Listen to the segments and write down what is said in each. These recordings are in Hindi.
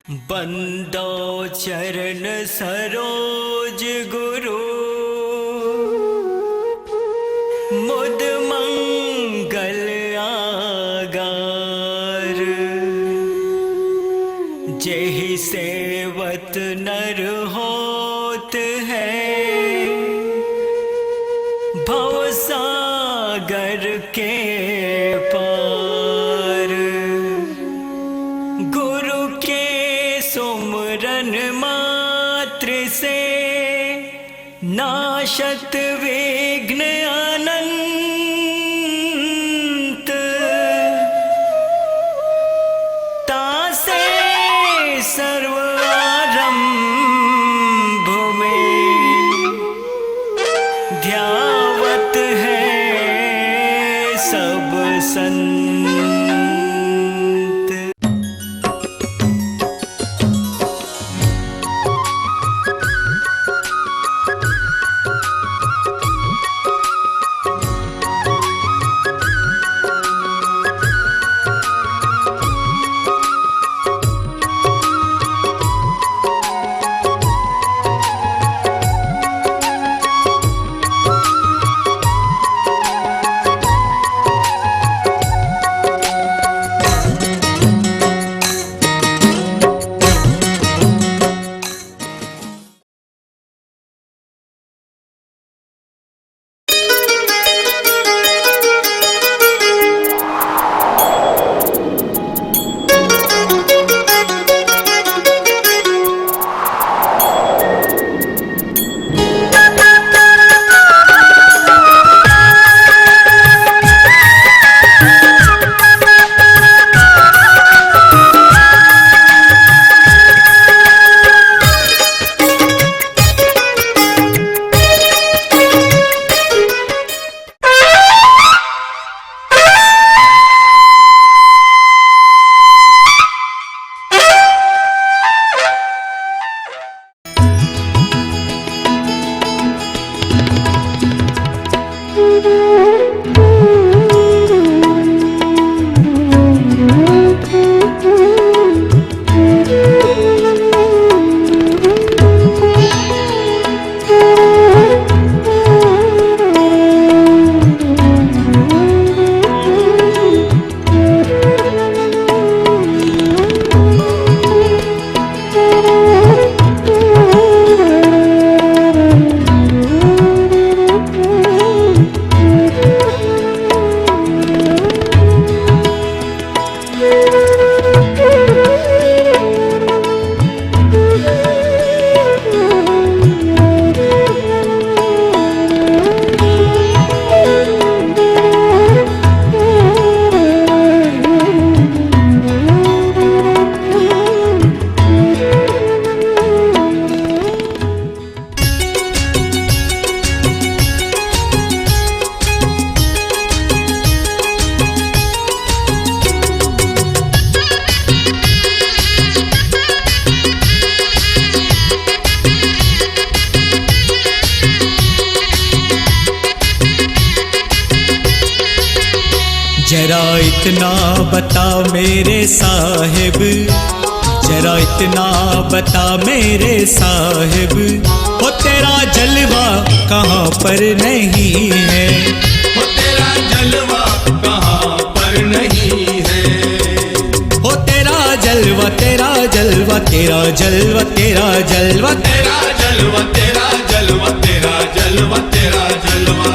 बंदो चरण सरोज गुरु मुद मंगल आगार। जेहि सेवत नर होत है भव सागर के पार। गुरु के सुमरन मात्र से नाशत विघ्न अनंत। तासे सर्व आरंभ में ध्यावत है सब संत। जरा इतना बता मेरे साहिब, जरा इतना बता मेरे साहिब, वो तेरा जलवा कहाँ पर नहीं है, वो तेरा जलवा कहाँ पर नहीं है, वो तेरा जलवा तेरा जलवा तेरा जलवा तेरा जलवा तेरा जलवा तेरा जलवा तेरा जलवा तेरा जलवा।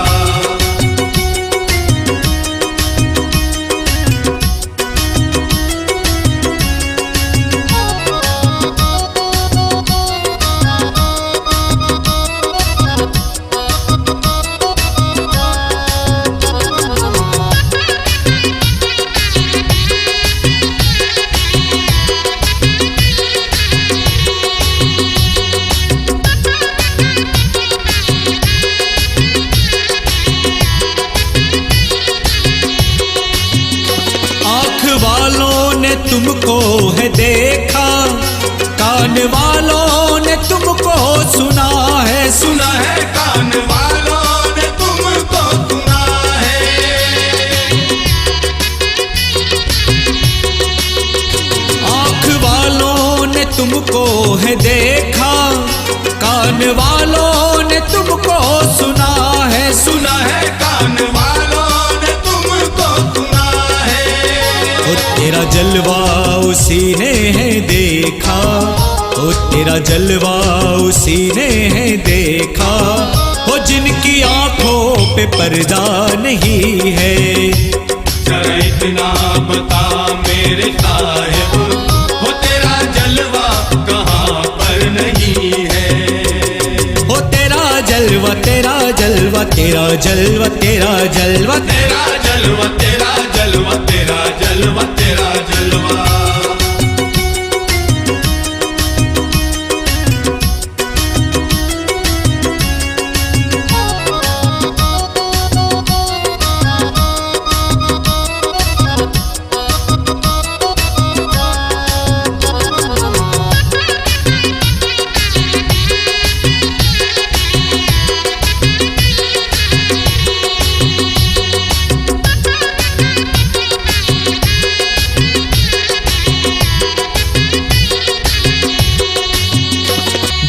तुमको है देखा, कान वालों ने तुमको सुना है, सुना है कान वालों ने तुमको सुना है। तुमको है देखा, कान वालों ने तुमको सुना है, सुना है कान वालों ने तुमको सुना है। ओ तेरा जलवा उसी ने है देखा, ओ तेरा जलवा उसी ने है देखा, ओ जिनकी आंखों पे पर्दा नहीं है। जरा इतना बता मेरे साहिब, वो तेरा जलवा कहाँ पर नहीं है। ओ तेरा जलवा तेरा जलवा तेरा जलवा तेरा जलवा तेरा जलवा तेरा जलवा तेरा जलवा तेरा जलवा।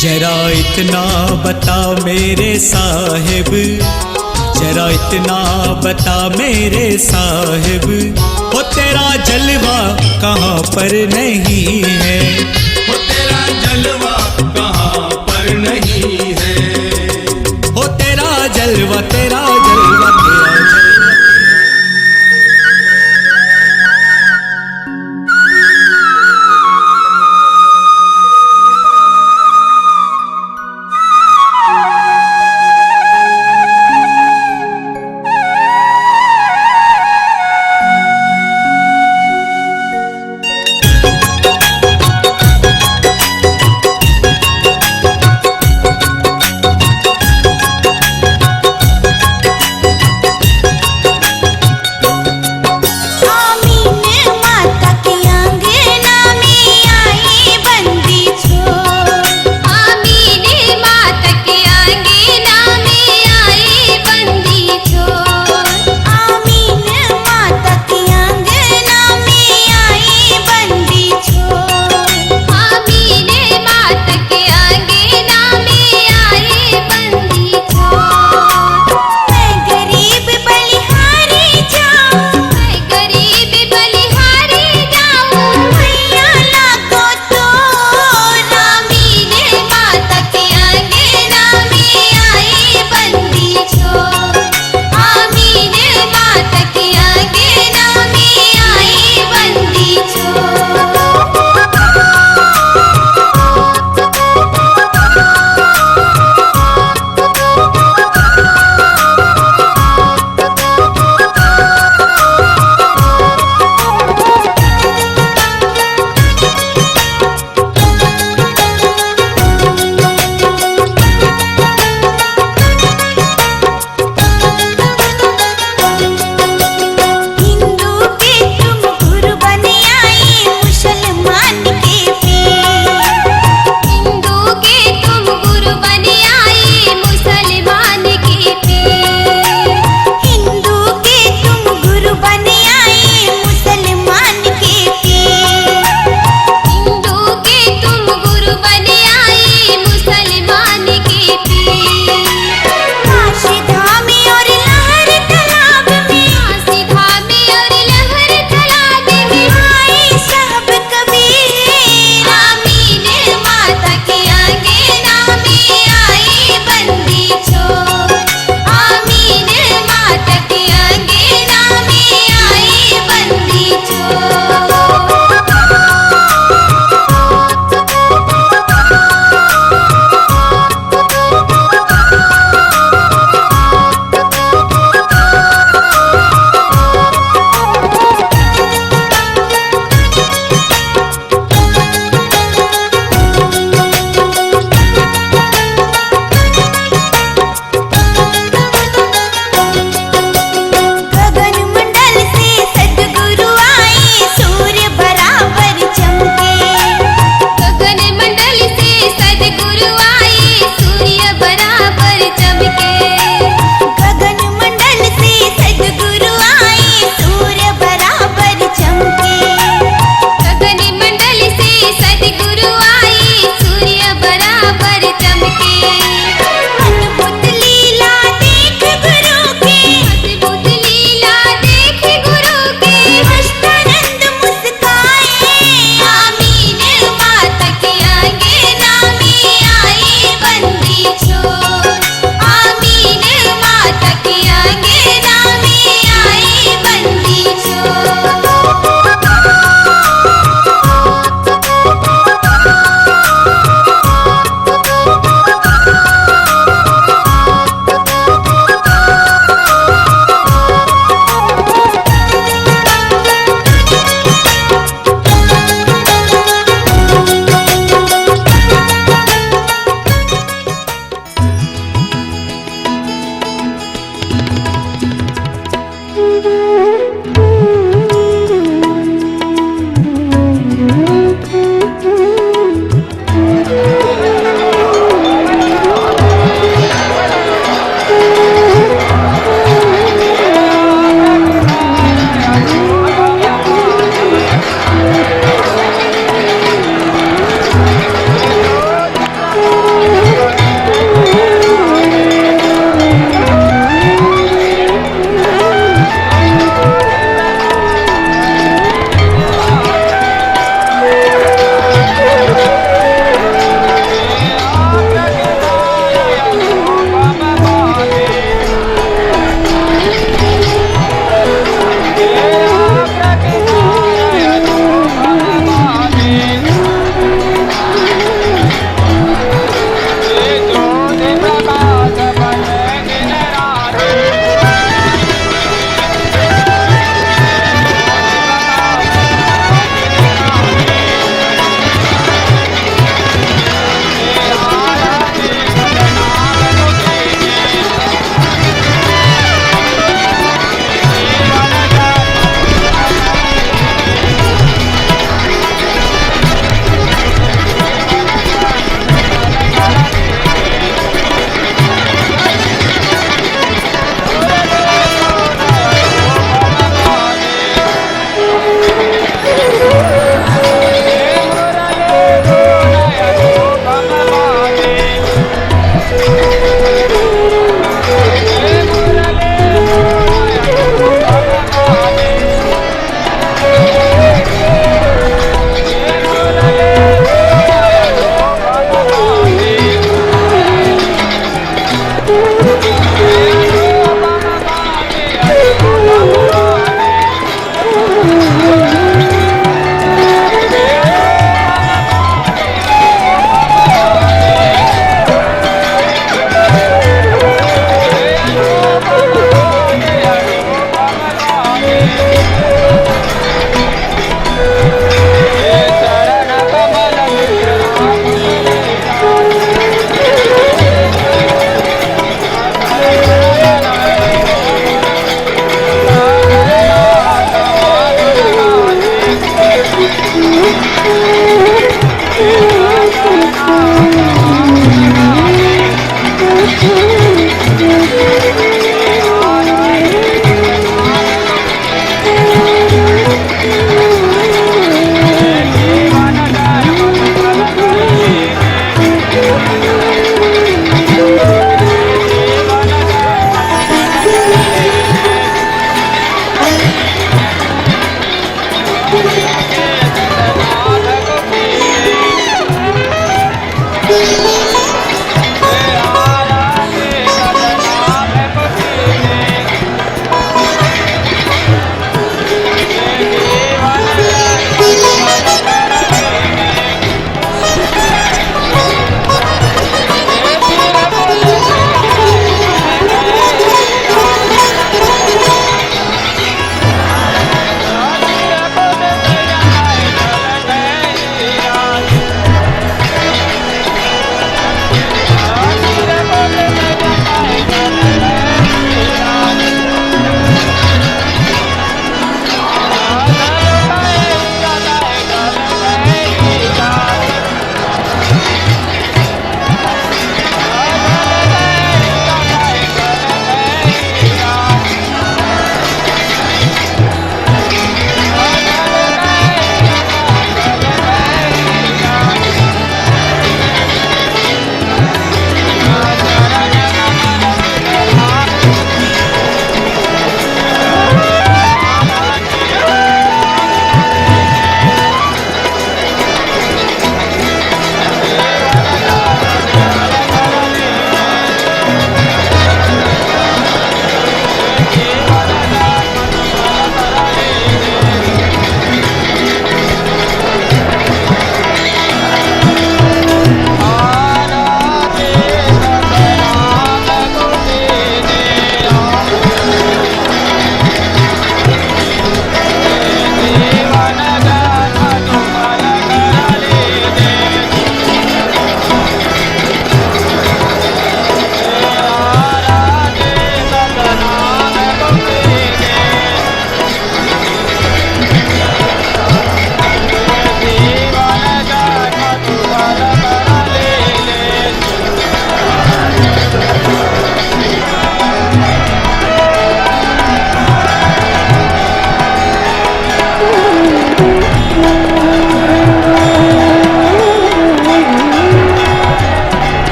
जरा इतना बता मेरे साहिब, जरा इतना बता मेरे साहिब, ओ तेरा जलवा कहाँ पर नहीं है। वो तेरा जलवा कहाँ पर नहीं है। ओ तेरा जलवा तेरा जलवा तेरा जलवा।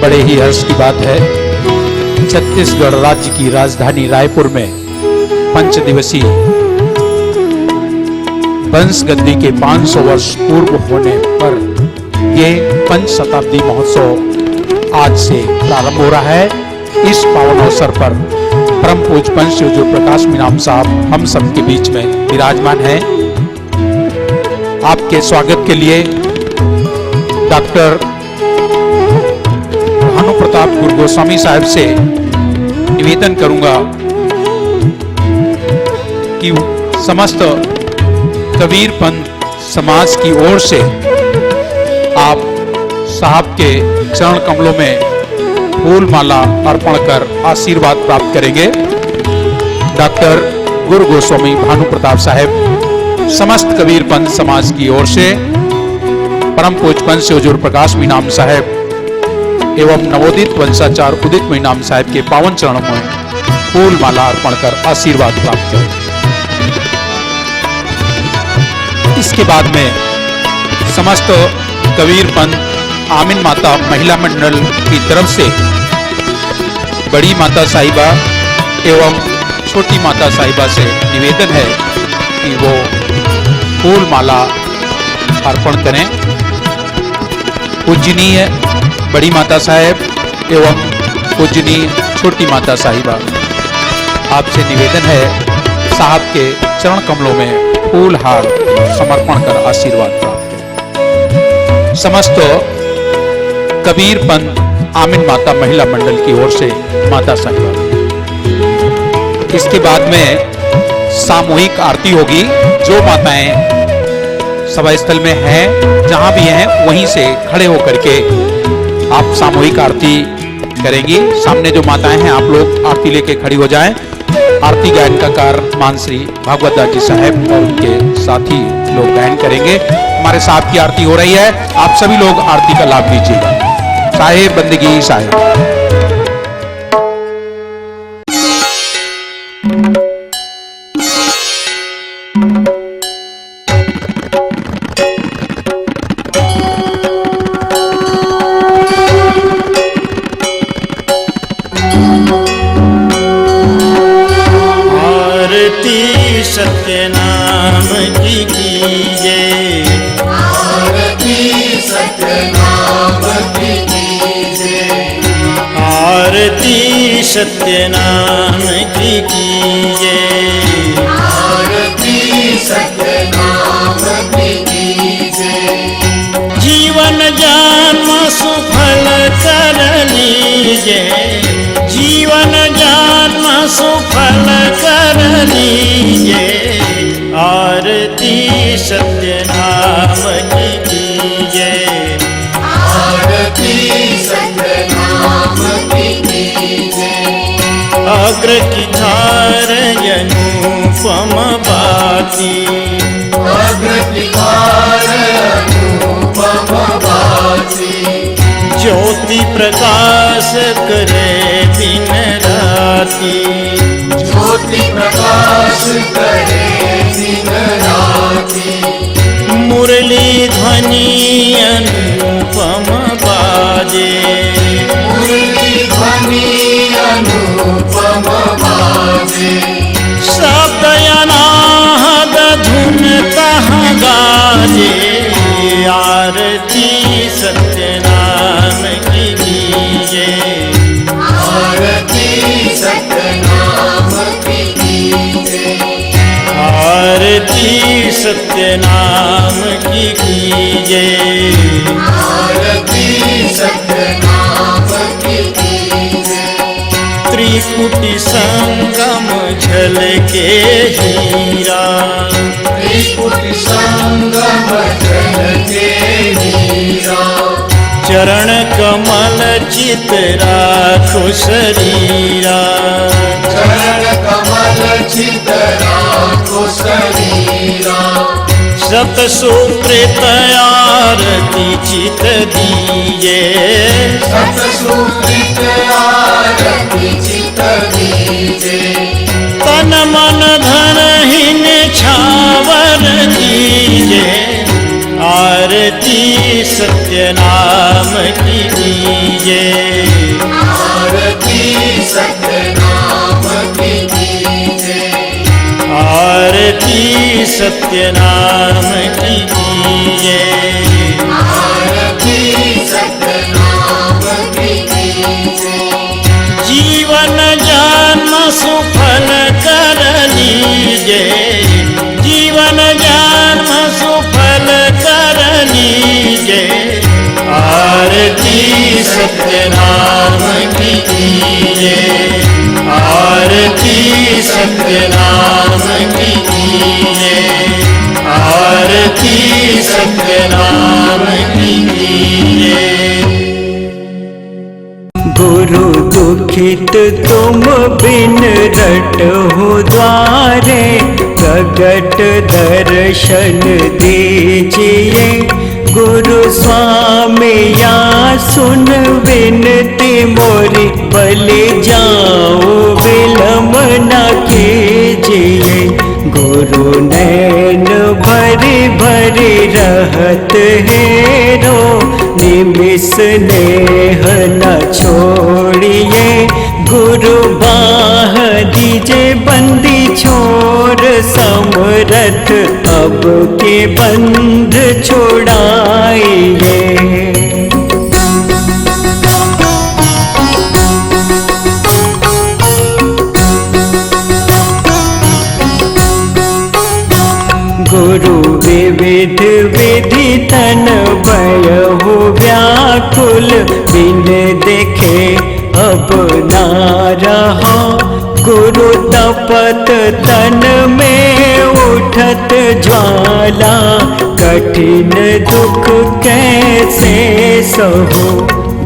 बड़े ही हर्ष की बात है, छत्तीसगढ़ राज्य की राजधानी रायपुर में 5 दिवसीय वंश गद्दी के 500 वर्ष पूर्व होने पर ये पंच शताब्दी महोत्सव आज से प्रारंभ हो रहा है। इस पावन अवसर पर परम पूज्य पंच हुजूर प्रकाश मीनाम साहब हम सब के बीच में विराजमान हैं। आपके स्वागत के लिए डॉक्टर भानु प्रताप गुरु गोस्वामी साहब से निवेदन करूंगा कि समस्त कबीर पंथ समाज की ओर से आप साहब के चरण कमलों में फूल माला अर्पण कर आशीर्वाद प्राप्त करेंगे। डॉक्टर गुरु गोस्वामी भानु प्रताप साहब समस्त कबीर पंथ समाज की ओर से परम पूज्य पंच हुजूर प्रकाश मीनाम साहब एवं नवोदित वंशाचार उदित मीनाम साहब के पावन चरणों में फूल माला अर्पण कर आशीर्वाद प्राप्त करें। इसके बाद में समस्त कबीर पंथ आमीन माता महिला मंडल की तरफ से बड़ी माता साहिबा एवं छोटी माता साहिबा से निवेदन है कि वो फूल माला अर्पण करें। पूजनीय बड़ी माता साहेब एवं पूजनीय छोटी माता साहिबा, आपसे निवेदन है साहब के चरण कमलों में फूल हार समर्पण कर आशीर्वाद प्राप्त करें। समस्त कबीर पंथ आमीन माता महिला मंडल की ओर से माता साहिबा। इसके बाद में सामूहिक आरती होगी। जो माताएं सभा स्थल में हैं, जहां भी हैं वहीं से खड़े होकर के आप सामूहिक आरती करेंगी। सामने जो माताएं हैं, आप लोग आरती लेके खड़ी हो जाएं। आरती गायन का कार्य मानश्री भागवत दास जी साहब और उनके साथी लोग गायन करेंगे। हमारे साहब की आरती हो रही है, आप सभी लोग आरती का लाभ लीजिएगा। साहेब बंदगी साहेब। सत्य नाम की कीजिए, आरती सत्य नाम की कीजिए, आरती सत्य नाम की कीजिए, आरती सत्य नाम की कीजिए। जीवन जन्म सुफल कर लीजिए, जीवन जन्म सुफल कर लीजिए, आरती सत्य नाम की कीजिए, आरती सत्य नाम की कीजिए। अग्र की धार अनुपम बाती, अग्र की धार अनुपम बाती, ज्योति प्रकाश करे दिन राती, ज्योति प्रकाश करे दिन राती। मुरली ध्वनि अनुपम बाजे, मुरली ध्वनि अनुपम बाजे, शब्द अनाहद धुन तह गाजे, आरती सत्य नाम की कीजिए, आरती सत्य नाम की कीजिए, आरती सत्य नाम की कीजिए, आरती सत्य नाम की कीजिए। त्रिकुटी संगम झलके हीरा, त्रिकुटी संगम झलके हीरा, चरण कमल चित राखो शरीरा, चरण कमल चित राखो शरीरा, सत सुप्रेत आरती चित दीजे, सत सुकृत आरती चित दीजे, तन मन धन हिन छावर दीजे, आरती सत्य नाम की कीजिए। आरती सत्य नाम की कीजिए। आरती सत्य नाम की कीजिए। आरती सत्य नाम की कीजिए। जीवन जन्म सुफल कर लीजिए। जीवन जन्म सुफल कर लीजिए। आरती सत्य नाम की कीजिए। आरती सत्य नाम की कीजिए। आरती सत्य नाम की कीजिए। गुरु दुखित तुम बिन रटहु द्वारे, प्रगट दर्शन दीजिए। गुरु स्वामी या सुन विनती मोरी, बलि जाओ विलम्ब न कीजिए। गुरु नैन भरी भरी रहत हेरो, निमिष नेह न छोड़िए। गुरु बाह दीजे बंदी छोर, समरथ अब के बंध छुड़ाइए। गुरु विविध विधि तन भयहु व्याकुल, बिन देखे अब ना रहा। गुरु तपत तन में उठत ज्वाला, कठिन दुख कैसे सहो।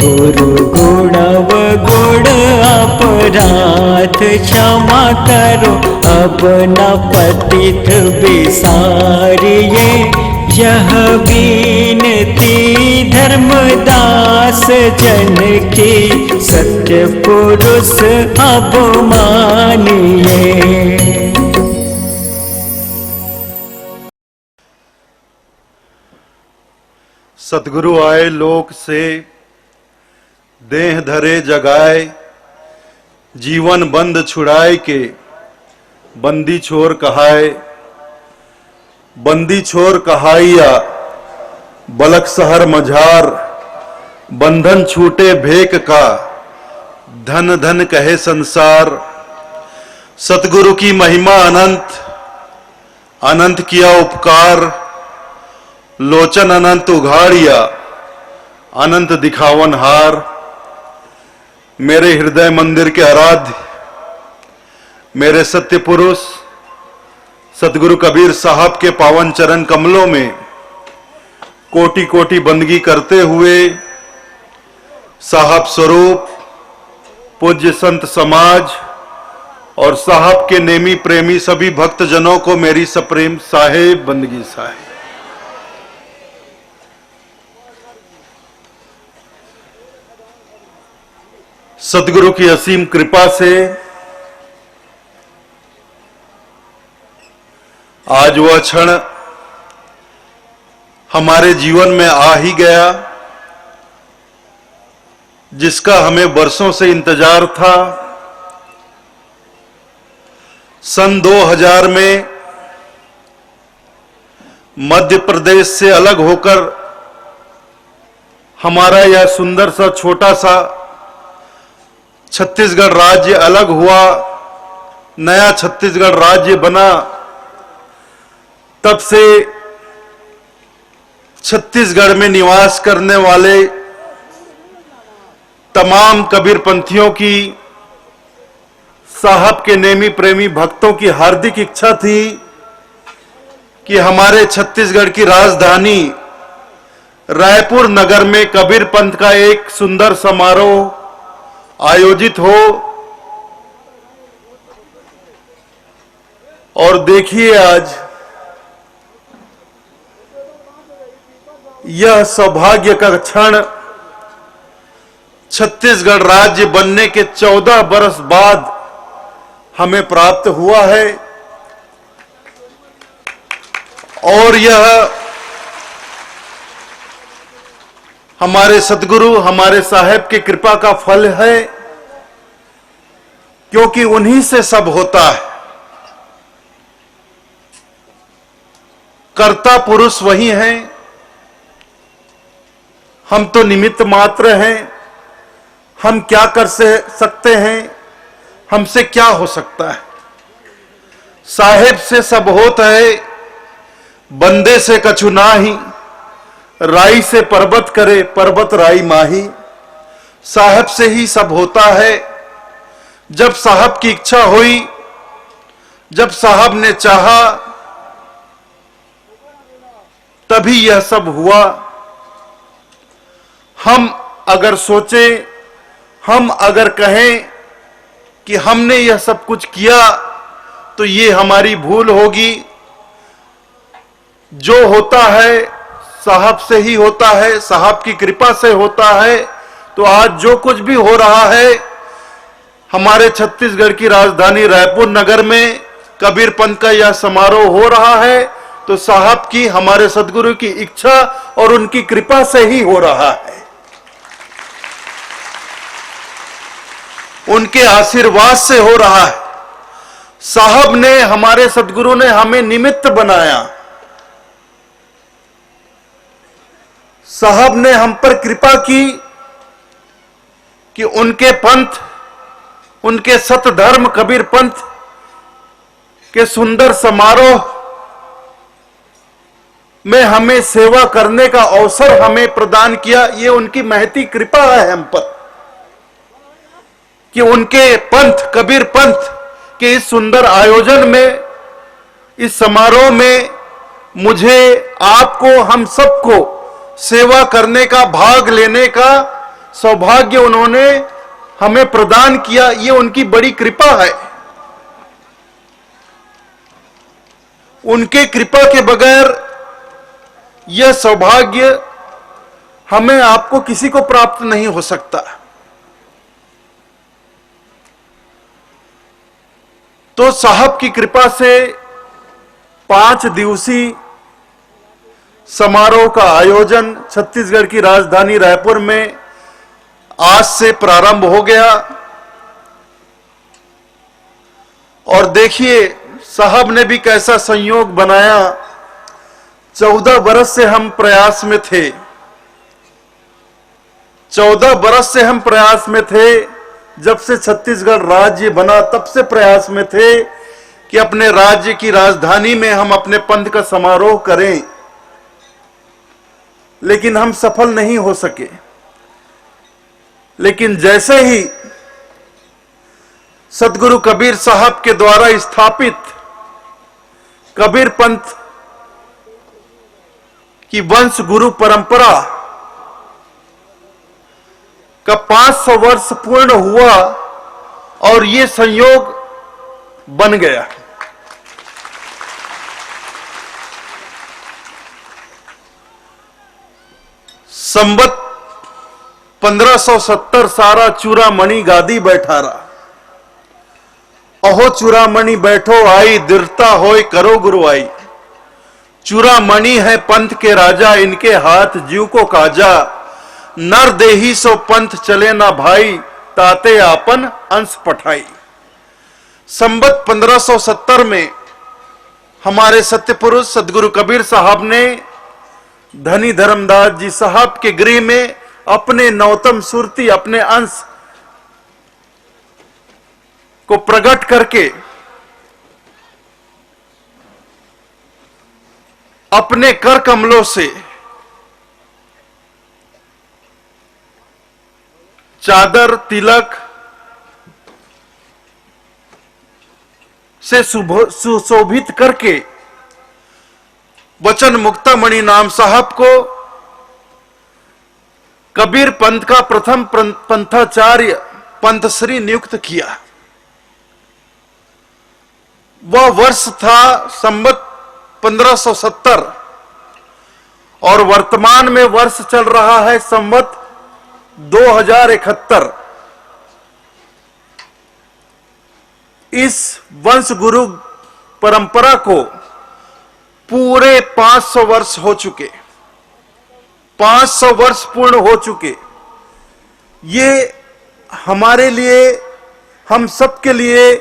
गुरु गुणव गुण अपराध क्षमा करो, अब न पतित बिसारिए। यह बीनती धर्मदास जन की, सत्य पुरुष अब मानिए। सतगुरु आए लोक से, देह धरे जगाए। जीवन बंद छुड़ाए के, बंदी छोर कहाए। बंदी छोर कहाइया, बलक सहर मझार। बंधन छूटे भेक का, धन धन कहे संसार। सतगुरु की महिमा अनंत, अनंत किया उपकार। लोचन अनंत उघाड़िया, अनंत दिखावन हार। मेरे हृदय मंदिर के आराध्य, मेरे सत्य पुरुष सतगुरु कबीर साहब के पावन चरण कमलों में कोटि कोटि बंदगी करते हुए, साहब स्वरूप पूज्य संत समाज और साहब के नेमी प्रेमी सभी भक्त जनों को मेरी सप्रेम साहेब बंदगी साहेब। सतगुरु की असीम कृपा से आज वह क्षण हमारे जीवन में आ ही गया, जिसका हमें वर्षों से इंतजार था। सन 2000 में मध्य प्रदेश से अलग होकर हमारा यह सुंदर सा छोटा सा छत्तीसगढ़ राज्य अलग हुआ, नया छत्तीसगढ़ राज्य बना। तब से छत्तीसगढ़ में निवास करने वाले तमाम कबीरपंथियों की, साहब के नेमी प्रेमी भक्तों की हार्दिक इच्छा थी कि हमारे छत्तीसगढ़ की राजधानी रायपुर नगर में कबीर पंथ का एक सुंदर समारोह आयोजित हो। और देखिए आज यह सौभाग्य का क्षण छत्तीसगढ़ राज्य बनने के 14 बरस बाद हमें प्राप्त हुआ है। और यह हमारे सदगुरु हमारे साहेब की कृपा का फल है, क्योंकि उन्हीं से सब होता है। कर्ता पुरुष वही हैं, हम तो निमित्त मात्र हैं। हम क्या कर सकते हैं, हमसे क्या हो सकता है। साहेब से सब होता है, बंदे से कछु नाही। राई से पर्वत करे, पर्वत राई माही। साहब से ही सब होता है। जब साहब की इच्छा हुई, जब साहब ने चाहा, तभी यह सब हुआ। हम अगर सोचें, हम अगर कहें कि हमने यह सब कुछ किया, तो ये हमारी भूल होगी। जो होता है साहब से ही होता है, साहब की कृपा से होता है। तो आज जो कुछ भी हो रहा है हमारे छत्तीसगढ़ की राजधानी रायपुर नगर में, कबीर पंथ का यह समारोह हो रहा है, तो साहब की, हमारे सदगुरु की इच्छा और उनकी कृपा से ही हो रहा है। उनके आशीर्वाद से हो रहा है। साहब ने, हमारे सदगुरु ने हमें निमित्त बनाया। साहब ने हम पर कृपा की कि उनके पंथ, उनके सत धर्म कबीर पंथ के सुंदर समारोह में हमें सेवा करने का अवसर हमें प्रदान किया। ये उनकी महती कृपा है हम पर कि उनके पंथ, कबीर पंथ के इस सुंदर आयोजन में, इस समारोह में मुझे, आपको, हम सबको सेवा करने का, भाग लेने का सौभाग्य उन्होंने हमें प्रदान किया। ये उनकी बड़ी कृपा है। उनके कृपा के बगैर यह सौभाग्य हमें, आपको, किसी को प्राप्त नहीं हो सकता। तो साहब की कृपा से 5 दिवसीय समारोह का आयोजन छत्तीसगढ़ की राजधानी रायपुर में आज से प्रारंभ हो गया। और देखिए साहब ने भी कैसा संयोग बनाया। 14 बरस से हम प्रयास में थे, 14 बरस से हम प्रयास में थे। जब से छत्तीसगढ़ राज्य बना तब से प्रयास में थे कि अपने राज्य की राजधानी में हम अपने पंथ का समारोह करें, लेकिन हम सफल नहीं हो सके। लेकिन जैसे ही सदगुरु कबीर साहब के द्वारा स्थापित कबीर पंथ की वंश गुरु परंपरा का 500 वर्ष पूर्ण हुआ और ये संयोग बन गया। संवत 1570 सारा चूड़ामणि गादी बैठारा। अहो चूड़ामणि बैठो आई, दृढ़ता होय करो गुरुआई। चूड़ामणि है पंथ के राजा, इनके हाथ जीव को काजा। नर देही सो पंथ चले ना भाई, ताते आपन अंश पठाई। संवत 1570 में हमारे सत्य पुरुष सदगुरु कबीर साहब ने धनी धर्मदास जी साहब के गृह में अपने नवतम सुरती, अपने अंश को प्रकट करके अपने कर कमलों से चादर तिलक से सुशोभित करके वचन मुक्तामणि नाम साहब को कबीर पंथ का प्रथम पंथाचार्य पंथश्री नियुक्त किया। वह वर्ष था संवत 1570 और वर्तमान में वर्ष चल रहा है संवत 2071। इस वंश गुरु परंपरा को पूरे 500 वर्ष हो चुके। 500 वर्ष पूर्ण हो चुके। ये हमारे लिए, हम सब के लिए,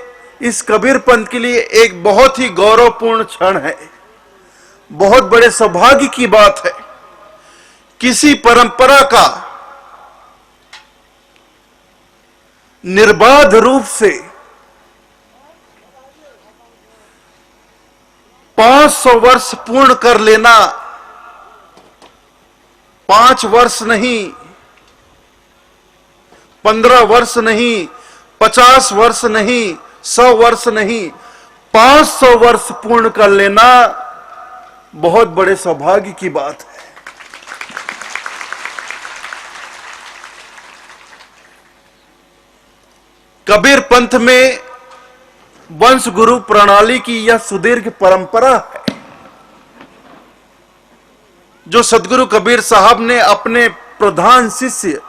इस कबीर पंथ के लिए एक बहुत ही गौरवपूर्ण क्षण है, बहुत बड़े सौभाग्य की बात है। किसी परंपरा का निर्बाध रूप से 500 वर्ष पूर्ण कर लेना, 5 वर्ष नहीं, 15 वर्ष नहीं, 50 वर्ष नहीं, 100 वर्ष नहीं, 500 वर्ष पूर्ण कर लेना बहुत बड़े सौभाग्य की बात है। कबीर पंथ में वंश गुरु प्रणाली की यह सुदीर्घ परंपरा है, जो सदगुरु कबीर साहब ने अपने प्रधान शिष्य,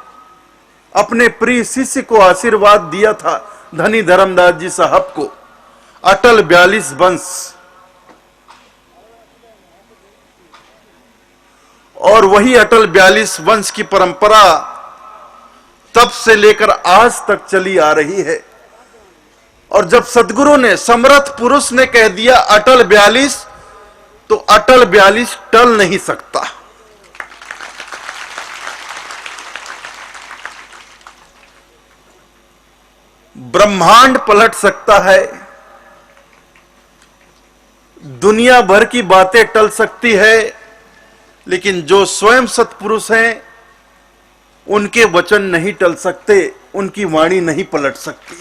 अपने प्रिय शिष्य को आशीर्वाद दिया था, धनी धर्मदास जी साहब को, अटल 42 वंश। और वही अटल 42 वंश की परंपरा तब से लेकर आज तक चली आ रही है। और जब सदगुरु ने, समर्थ पुरुष ने कह दिया अटल 42, तो अटल 42 टल नहीं सकता। ब्रह्मांड पलट सकता है, दुनिया भर की बातें टल सकती है, लेकिन जो स्वयं सत्पुरुष हैं उनके वचन नहीं टल सकते, उनकी वाणी नहीं पलट सकती।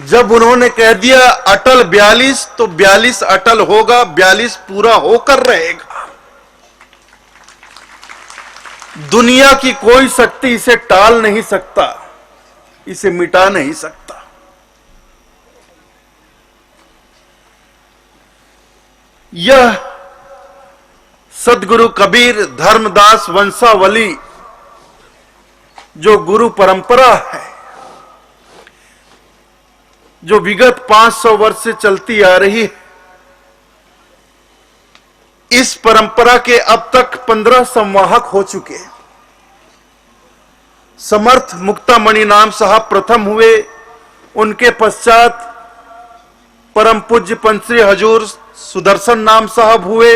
जब उन्होंने कह दिया अटल 42, तो 42 अटल होगा, 42 पूरा होकर रहेगा। दुनिया की कोई शक्ति इसे टाल नहीं सकता, इसे मिटा नहीं सकता। यह सदगुरु कबीर धर्मदास वंशावली जो गुरु परंपरा है, जो विगत 500 वर्ष से चलती आ रही है, इस परंपरा के अब तक 15 संवाहक हो चुके। समर्थ मुक्तामणि नाम साहब प्रथम हुए, उनके पश्चात परम पूज्य पंचश्री हजूर सुदर्शन नाम साहब हुए,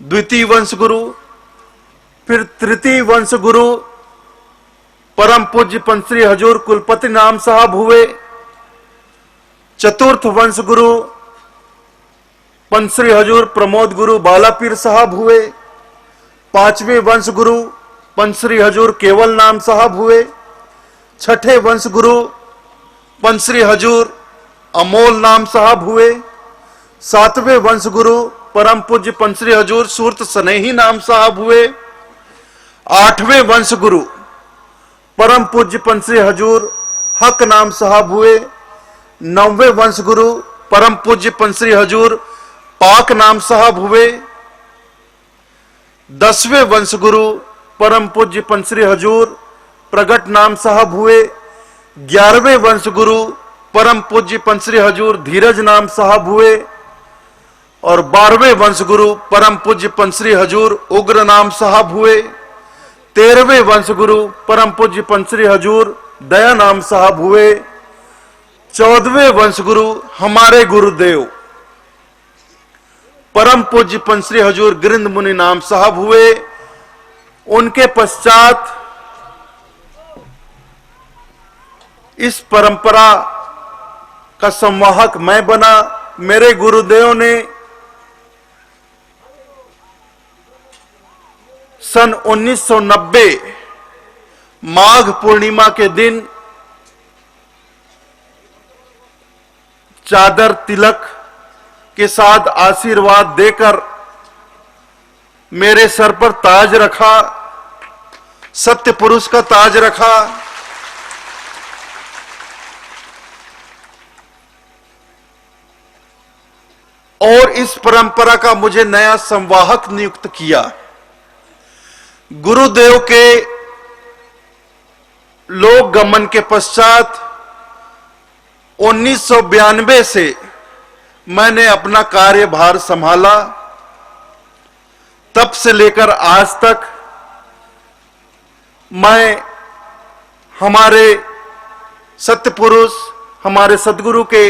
द्वितीय वंश गुरु। फिर तृतीय वंश गुरु परम पूज्य पंचश्री हजूर कुलपति नाम साहब हुए। चतुर्थ वंश गुरु पंचश्री हजूर प्रमोद गुरु बालापीर साहब हुए। पांचवें वंश गुरु पंचश्री हजूर केवल नाम साहब हुए। छठे वंश गुरु पंचश्री हजूर अमोल नाम साहब हुए। सातवें वंश गुरु परम पूज्य पंचश्री हजूर सूरत स्नेही नाम साहब हुए। आठवें वंश गुरु परम पूज्य पंचश्री हजूर हक नाम साहब हुए। नौवें वंश गुरु परम पूज्य पंचश्री हजूर पाक नाम साहब हुए। 10वें वंश गुरु परम पूज्य पंचश्री हजूर प्रगट नाम साहब हुए। 11वें वंश गुरु परम पूज्य पंचश्री हजूर धीरज नाम साहब हुए। और 12वें वंश गुरु परम पूज्य पंचश्री हजूर उग्र नाम साहब हुए। 13वें वंश गुरु परम पूज्य पंचश्री हजूर दया नाम साहब हुए। 14वें वंश गुरु हमारे गुरुदेव परम पूज्य पंचश्री हजूर गिरिंद मुनि नाम साहब हुए। उनके पश्चात इस परंपरा का संवाहक मैं बना। मेरे गुरुदेव ने सन 1990 माघ पूर्णिमा के दिन चादर तिलक के साथ आशीर्वाद देकर मेरे सर पर ताज रखा, सत्य पुरुष का ताज रखा। और इस परंपरा का मुझे नया संवाहक नियुक्त किया। गुरुदेव के लोक गमन के पश्चात 1992 से मैंने अपना कार्यभार संभाला। तब से लेकर आज तक मैं हमारे सत्य पुरुष, हमारे सदगुरु के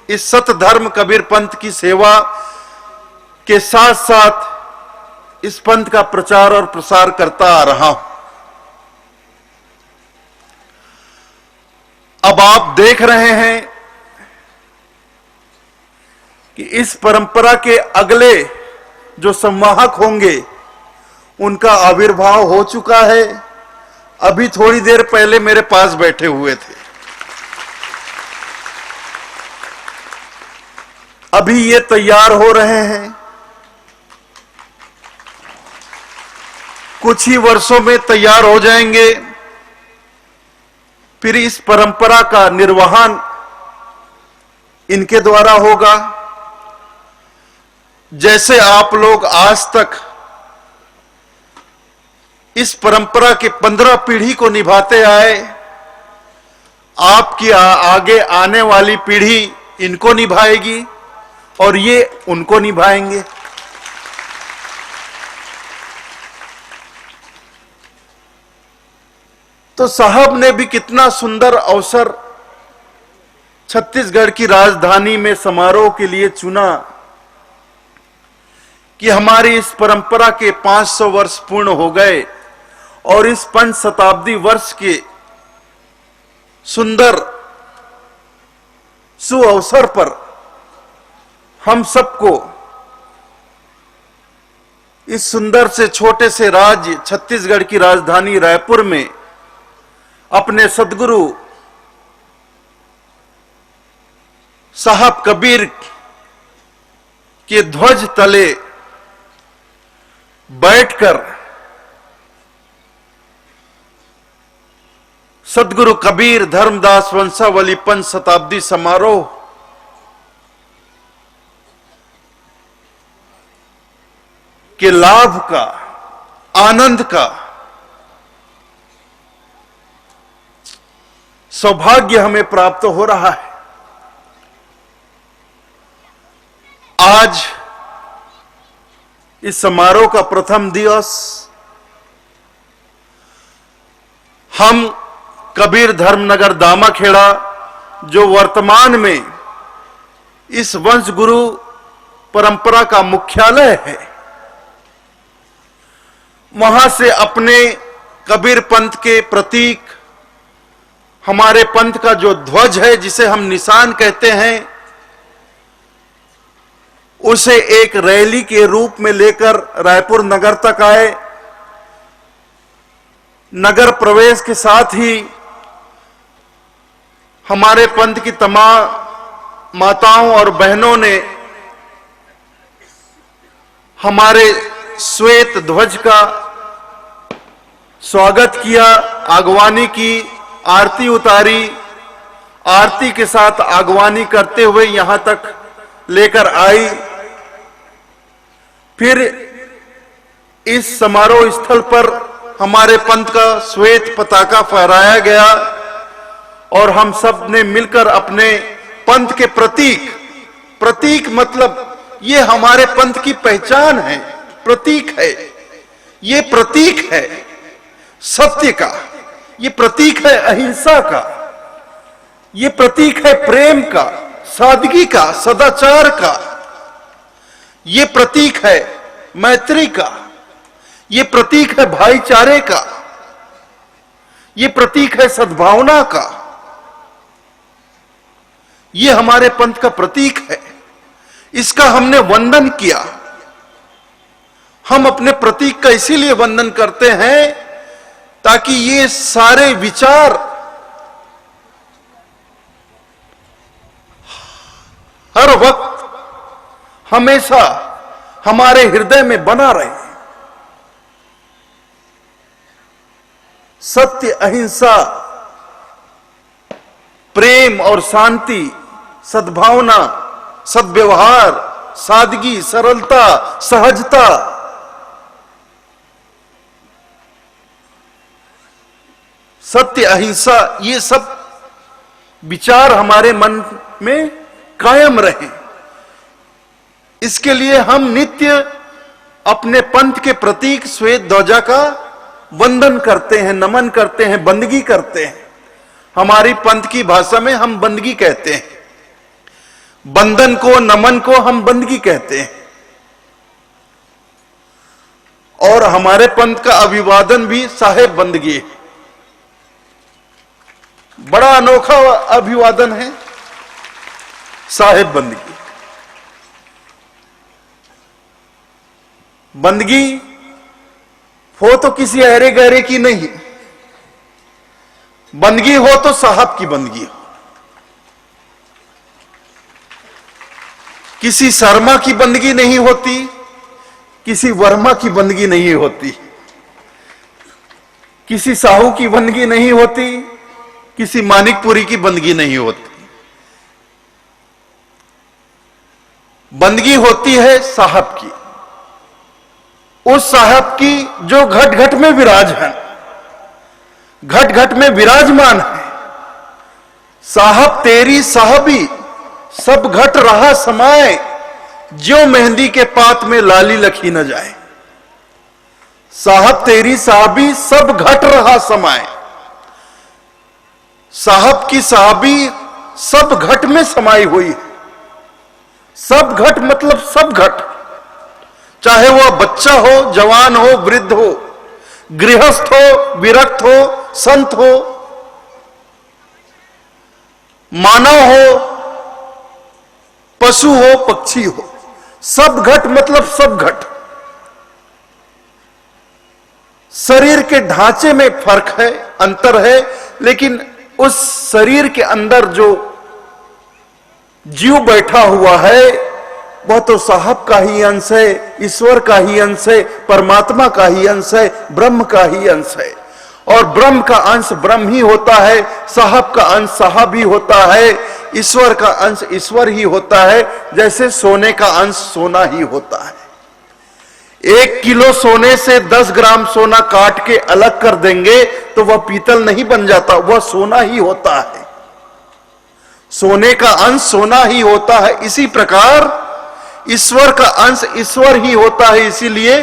इस सत धर्म कबीर पंथ की सेवा के साथ साथ इस पंथ का प्रचार और प्रसार करता आ रहा हूं। अब आप देख रहे हैं कि इस परंपरा के अगले जो संवाहक होंगे उनका आविर्भाव हो चुका है। अभी थोड़ी देर पहले मेरे पास बैठे हुए थे। अभी ये तैयार हो रहे हैं, कुछ ही वर्षों में तैयार हो जाएंगे। फिर इस परंपरा का निर्वहन इनके द्वारा होगा। जैसे आप लोग आज तक इस परंपरा के 15 पीढ़ी को निभाते आए, आपकी आगे आने वाली पीढ़ी इनको निभाएगी और ये उनको निभाएंगे। तो साहब ने भी कितना सुंदर अवसर छत्तीसगढ़ की राजधानी में समारोह के लिए चुना कि हमारी इस परंपरा के 500 वर्ष पूर्ण हो गए और इस 5 शताब्दी वर्ष के सुंदर सुअवसर पर हम सबको इस सुंदर से छोटे से राज्य छत्तीसगढ़ की राजधानी रायपुर में अपने सदगुरु साहब कबीर के ध्वज तले बैठकर सदगुरु कबीर धर्मदास वंशावली 5 शताब्दी समारोह के लाभ का, आनंद का सौभाग्य हमें प्राप्त हो रहा है। आज इस समारोह का प्रथम दिवस हम कबीर धर्मनगर दामाखेड़ा, जो वर्तमान में इस वंश गुरु परंपरा का मुख्यालय है, वहां से अपने कबीर पंथ के प्रतीक, हमारे पंथ का जो ध्वज है जिसे हम निशान कहते हैं, उसे एक रैली के रूप में लेकर रायपुर नगर तक आए। नगर प्रवेश के साथ ही हमारे पंथ की तमाम माताओं और बहनों ने हमारे श्वेत ध्वज का स्वागत किया, आगवानी की, आरती उतारी, आरती के साथ आगवानी करते हुए यहां तक लेकर आई। फिर इस समारोह स्थल पर हमारे पंथ का श्वेत पताका फहराया गया और हम सब ने मिलकर अपने पंथ के प्रतीक मतलब ये हमारे पंथ की पहचान है, प्रतीक है, ये प्रतीक है सत्य का, ये प्रतीक है अहिंसा का, ये प्रतीक है प्रेम का, सादगी का, सदाचार का, ये प्रतीक है मैत्री का, ये प्रतीक है भाईचारे का, ये प्रतीक है सद्भावना का, ये हमारे पंथ का प्रतीक है। इसका हमने वंदन किया। हम अपने प्रतीक का इसीलिए वंदन करते हैं ताकि ये सारे विचार हर वक्त हमेशा हमारे हृदय में बना रहे। सत्य, अहिंसा, प्रेम और शांति, सद्भावना, सद्व्यवहार, सादगी, सरलता, सहजता, सत्य, अहिंसा, ये सब विचार हमारे मन में कायम रहे। इसके लिए हम नित्य अपने पंथ के प्रतीक श्वेत ध्वजा का वंदन करते हैं, नमन करते हैं, बंदगी करते हैं। हमारी पंथ की भाषा में हम बंदगी कहते हैं, बंदन को, नमन को हम बंदगी कहते हैं। और हमारे पंथ का अभिवादन भी साहेब बंदगी है। बड़ा अनोखा अभिवादन है साहेब बंदगी। बंदगी हो तो किसी अहरे गहरे की नहीं, बंदगी हो तो साहब की बंदगी हो। किसी शर्मा की बंदगी नहीं होती, किसी वर्मा की बंदगी नहीं होती, किसी साहू की बंदगी नहीं होती, किसी मानिकपुरी की बंदगी नहीं होती। बंदगी होती है साहब की, उस साहब की जो घट घट में विराज है, घट घट में विराजमान है। साहब तेरी साहबी सब घट रहा समाए, ज्यों मेहंदी के पात में लाली लखी न जाए। साहब तेरी साहबी सब घट रहा समाए, साहब की साहबी सब घट में समाई हुई है। सब घट मतलब सब घट, चाहे वह बच्चा हो, जवान हो, वृद्ध हो, गृहस्थ हो, विरक्त हो, संत हो, मानव हो, पशु हो, पक्षी हो। सब घट मतलब सब घट। शरीर के ढांचे में फर्क है, अंतर है, लेकिन उस शरीर के अंदर जो जीव बैठा हुआ है वह तो साहब का ही अंश है, ईश्वर का ही अंश है, परमात्मा का ही अंश है, ब्रह्म का ही अंश है। और ब्रह्म का अंश ब्रह्म ही होता है, साहब का अंश साहब ही होता है, ईश्वर का अंश ईश्वर ही होता है। जैसे सोने का अंश सोना ही होता है। 1 किलो सोने से 10 ग्राम सोना काट के अलग कर देंगे तो वह पीतल नहीं बन जाता, वह सोना ही होता है। सोने का अंश सोना ही होता है। इसी प्रकार ईश्वर का अंश ईश्वर ही होता है। इसीलिए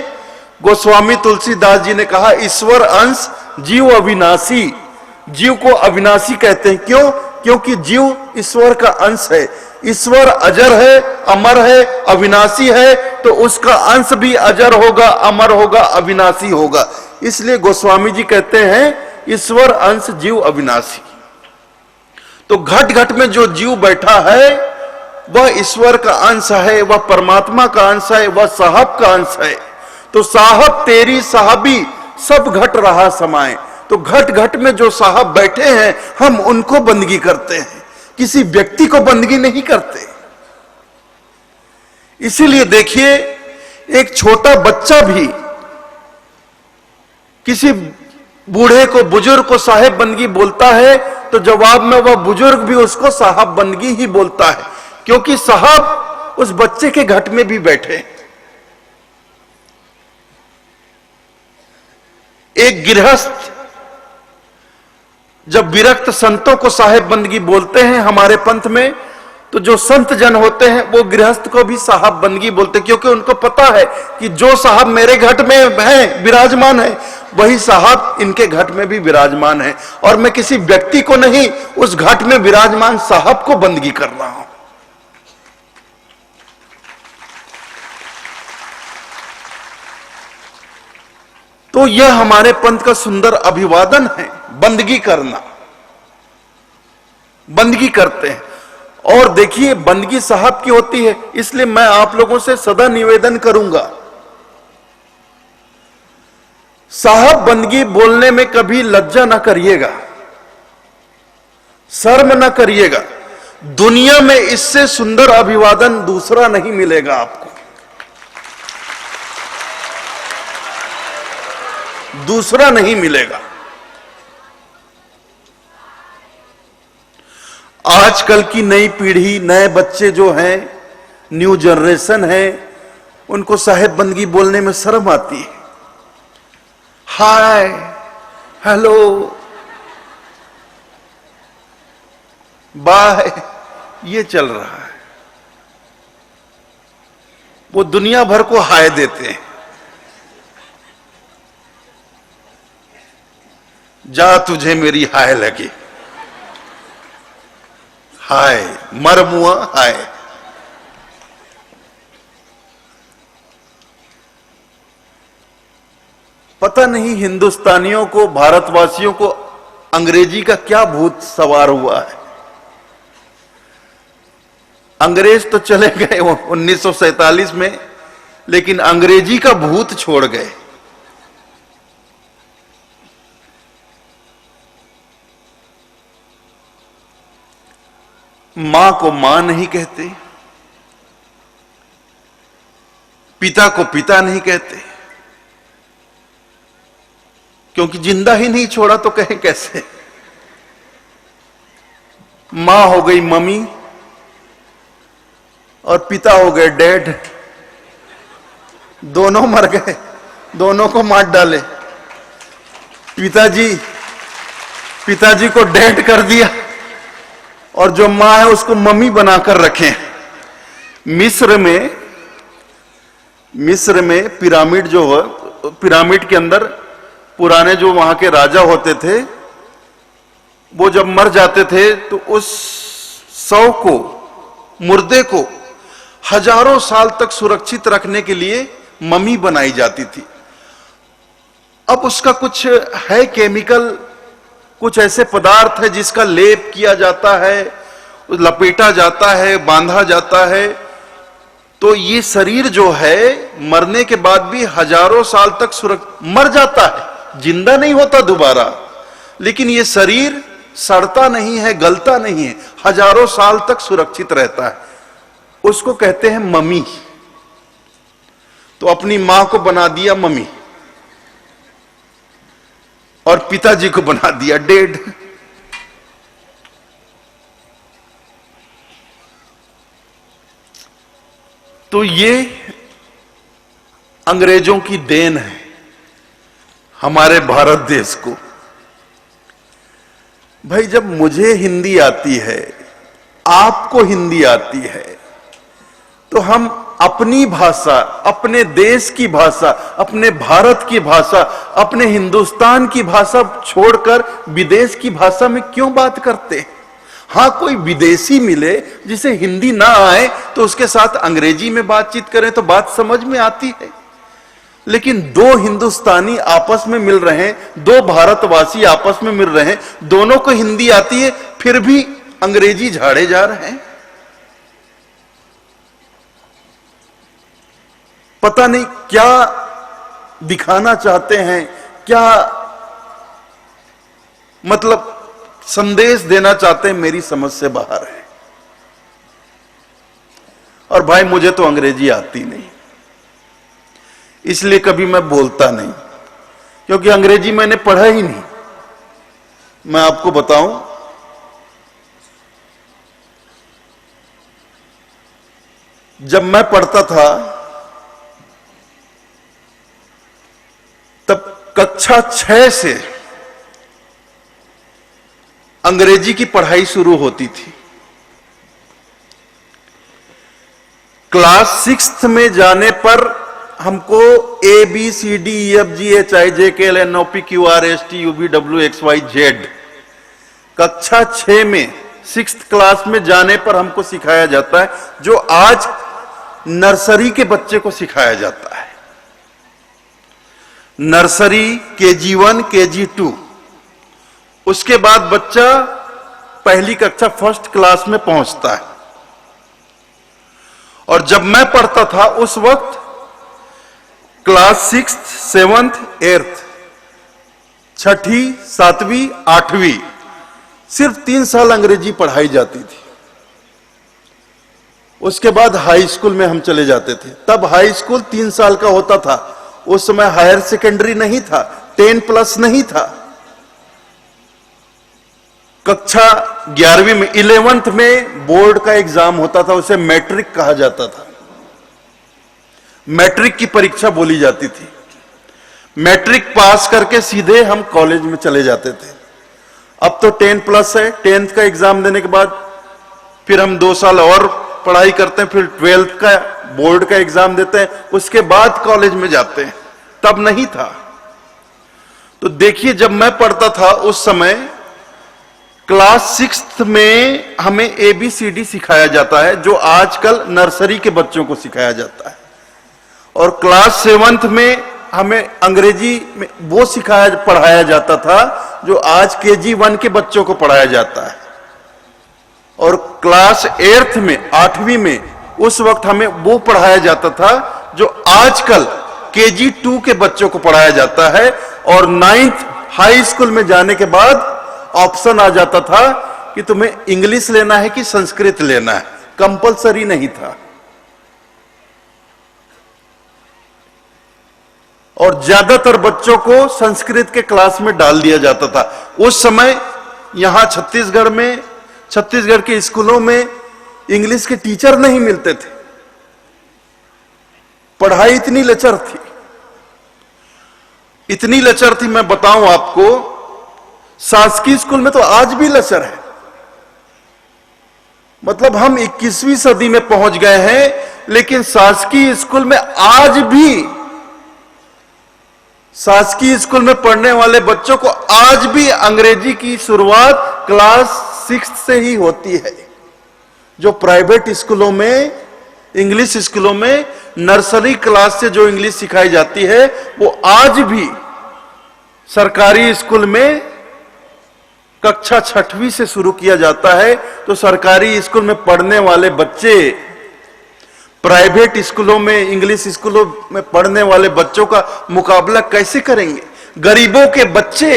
गोस्वामी तुलसीदास जी ने कहा, ईश्वर अंश जीव अविनाशी। जीव को अविनाशी कहते हैं, क्यों? क्योंकि जीव ईश्वर का अंश है। ईश्वर अजर है, अमर है, अविनाशी है, तो उसका अंश भी अजर होगा, अमर होगा, अविनाशी होगा। इसलिए गोस्वामी जी कहते हैं ईश्वर अंश जीव अविनाशी। तो घट घट में जो जीव बैठा है वह ईश्वर का अंश है, वह परमात्मा का अंश है, वह साहब का अंश है। तो साहब तेरी साहबी सब घट रहा समाए। तो घट घट में जो साहब बैठे हैं हम उनको बंदगी करते हैं, किसी व्यक्ति को बंदगी नहीं करते। इसीलिए देखिए, एक छोटा बच्चा भी किसी बूढ़े को, बुजुर्ग को साहेब बंदगी बोलता है तो जवाब में वह बुजुर्ग भी उसको साहब बंदगी ही बोलता है, क्योंकि साहब उस बच्चे के घट में भी बैठे। एक गृहस्थ जब विरक्त संतों को साहेब बंदगी बोलते हैं हमारे पंथ में, तो जो संत जन होते हैं वो गृहस्थ को भी साहब बंदगी बोलते हैं, क्योंकि उनको पता है कि जो साहब मेरे घट में है, विराजमान है, वही साहब इनके घट में भी विराजमान है। और मैं किसी व्यक्ति को नहीं, उस घट में विराजमान साहब को बंदगी कर रहा हूं। तो यह हमारे पंथ का सुंदर अभिवादन है, बंदगी करना। बंदगी करते हैं। और देखिए, बंदगी साहब की होती है। इसलिए मैं आप लोगों से सदा निवेदन करूंगा, साहब बंदगी बोलने में कभी लज्जा ना करिएगा, शर्म ना करिएगा। दुनिया में इससे सुंदर अभिवादन दूसरा नहीं मिलेगा आपको, दूसरा नहीं मिलेगा। आजकल की नई पीढ़ी, नए बच्चे जो हैं, न्यू जनरेशन है, उनको साहेब बंदगी बोलने में शर्म आती है। हाय, हेलो, बाय, ये चल रहा है। वो दुनिया भर को हाय देते हैं, जा तुझे मेरी हाय लगे, हाय मर मुआ हाय। पता नहीं हिंदुस्तानियों को, भारतवासियों को अंग्रेजी का क्या भूत सवार हुआ है। अंग्रेज तो चले गए 1947 में, लेकिन अंग्रेजी का भूत छोड़ गए। मां को मां नहीं कहते, पिता को पिता नहीं कहते, क्योंकि जिंदा ही नहीं छोड़ा तो कहे कैसे। मां हो गई मम्मी और पिता हो गए डैड, दोनों मर गए, दोनों को मार डाले। पिताजी को डैड कर दिया और जो मां है उसको मम्मी बनाकर रखे। मिस्र में पिरामिड जो है, पिरामिड के अंदर पुराने जो वहां के राजा होते थे, वो जब मर जाते थे तो उस शव को, मुर्दे को हजारों साल तक सुरक्षित रखने के लिए मम्मी बनाई जाती थी। अब उसका कुछ है केमिकल, कुछ ऐसे पदार्थ है जिसका लेप किया जाता है, लपेटा जाता है, बांधा जाता है, तो ये शरीर जो है मरने के बाद भी हजारों साल तक मर जाता है, जिंदा नहीं होता दोबारा, लेकिन ये शरीर सड़ता नहीं है, गलता नहीं है, हजारों साल तक सुरक्षित रहता है। उसको कहते हैं मम्मी। तो अपनी मां को बना दिया मम्मी और पिताजी को बना दिया डेड। तो ये अंग्रेजों की देन है हमारे भारत देश को। भाई जब मुझे हिंदी आती है, आपको हिंदी आती है, तो हम अपनी भाषा, अपने देश की भाषा, अपने भारत की भाषा, अपने हिंदुस्तान की भाषा छोड़कर विदेश की भाषा में क्यों बात करते हैं? हां, कोई विदेशी मिले जिसे हिंदी ना आए तो उसके साथ अंग्रेजी में बातचीत करें तो बात समझ में आती है, लेकिन दो हिंदुस्तानी आपस में मिल रहे हैं, दो भारतवासी आपस में मिल रहे हैं, दोनों को हिंदी आती है, फिर भी अंग्रेजी झाड़े जा रहे हैं। पता नहीं क्या दिखाना चाहते हैं, क्या मतलब संदेश देना चाहते हैं, मेरी समझ से बाहर है। और भाई मुझे तो अंग्रेजी आती नहीं, इसलिए कभी मैं बोलता नहीं, क्योंकि अंग्रेजी मैंने पढ़ा ही नहीं। मैं आपको बताऊं, जब मैं पढ़ता था तब कक्षा 6 से अंग्रेजी की पढ़ाई शुरू होती थी। क्लास 6 में जाने पर हमको ABCDEFGHIJKLNOPQRSTUVWXYZ कक्षा 6 में 6th क्लास में जाने पर हमको सिखाया जाता है, जो आज नर्सरी के बच्चे को सिखाया जाता है। नर्सरी, KG1, KG2, उसके बाद बच्चा पहली कक्षा 1st क्लास में पहुंचता है। और जब मैं पढ़ता था उस वक्त क्लास 6th, 7th, 8th, 6ठी, 7वीं, 8वीं सिर्फ 3 साल अंग्रेजी पढ़ाई जाती थी। उसके बाद हाई स्कूल में हम चले जाते थे। तब हाई स्कूल 3 साल का होता था, उस समय हायर सेकेंडरी नहीं था, 10+ नहीं था। कक्षा 11वीं में, 11th में बोर्ड का एग्जाम होता था, उसे मैट्रिक कहा जाता था। मैट्रिक की परीक्षा बोली जाती थी। मैट्रिक पास करके सीधे हम कॉलेज में चले जाते थे। अब तो 10+ है, 10th का एग्जाम देने के बाद फिर हम 2 साल और पढ़ाई करते हैं, फिर 12th का बोर्ड का एग्जाम देते हैं, उसके बाद कॉलेज में जाते हैं। तब नहीं था। तो देखिए, जब मैं पढ़ता था उस समय क्लास 6 में हमें ABCD सिखाया जाता है, जो आजकल नर्सरी के बच्चों को सिखाया जाता है, और क्लास 7 में हमें अंग्रेजी में वो पढ़ाया जाता था जो आज KG1 के बच्चों को पढ़ाया जाता है, और क्लास 8 में 8वीं में उस वक्त हमें वो पढ़ाया जाता था जो आजकल KG2 के बच्चों को पढ़ाया जाता है, और 9th हाई स्कूल में जाने के बाद ऑप्शन आ जाता था कि तुम्हें इंग्लिश लेना है कि संस्कृत लेना है, कंपलसरी नहीं था। और ज्यादातर बच्चों को संस्कृत के क्लास में डाल दिया जाता था। उस समय यहां छत्तीसगढ़ के स्कूलों में इंग्लिश के टीचर नहीं मिलते थे, पढ़ाई इतनी लचर थी, मैं बताऊं आपको, शासकीय स्कूल में तो आज भी लचर है। मतलब हम 21वीं सदी में पहुंच गए हैं, लेकिन शासकीय स्कूल में आज भी, शासकीय स्कूल में पढ़ने वाले बच्चों को आज भी अंग्रेजी की शुरुआत क्लास 6 से ही होती है। जो प्राइवेट स्कूलों में, इंग्लिश स्कूलों में नर्सरी क्लास से जो इंग्लिश सिखाई जाती है, वो आज भी सरकारी स्कूल में कक्षा 6वीं से शुरू किया जाता है। तो सरकारी स्कूल में पढ़ने वाले बच्चे प्राइवेट स्कूलों में, इंग्लिश स्कूलों में पढ़ने वाले बच्चों का मुकाबला कैसे करेंगे? गरीबों के बच्चे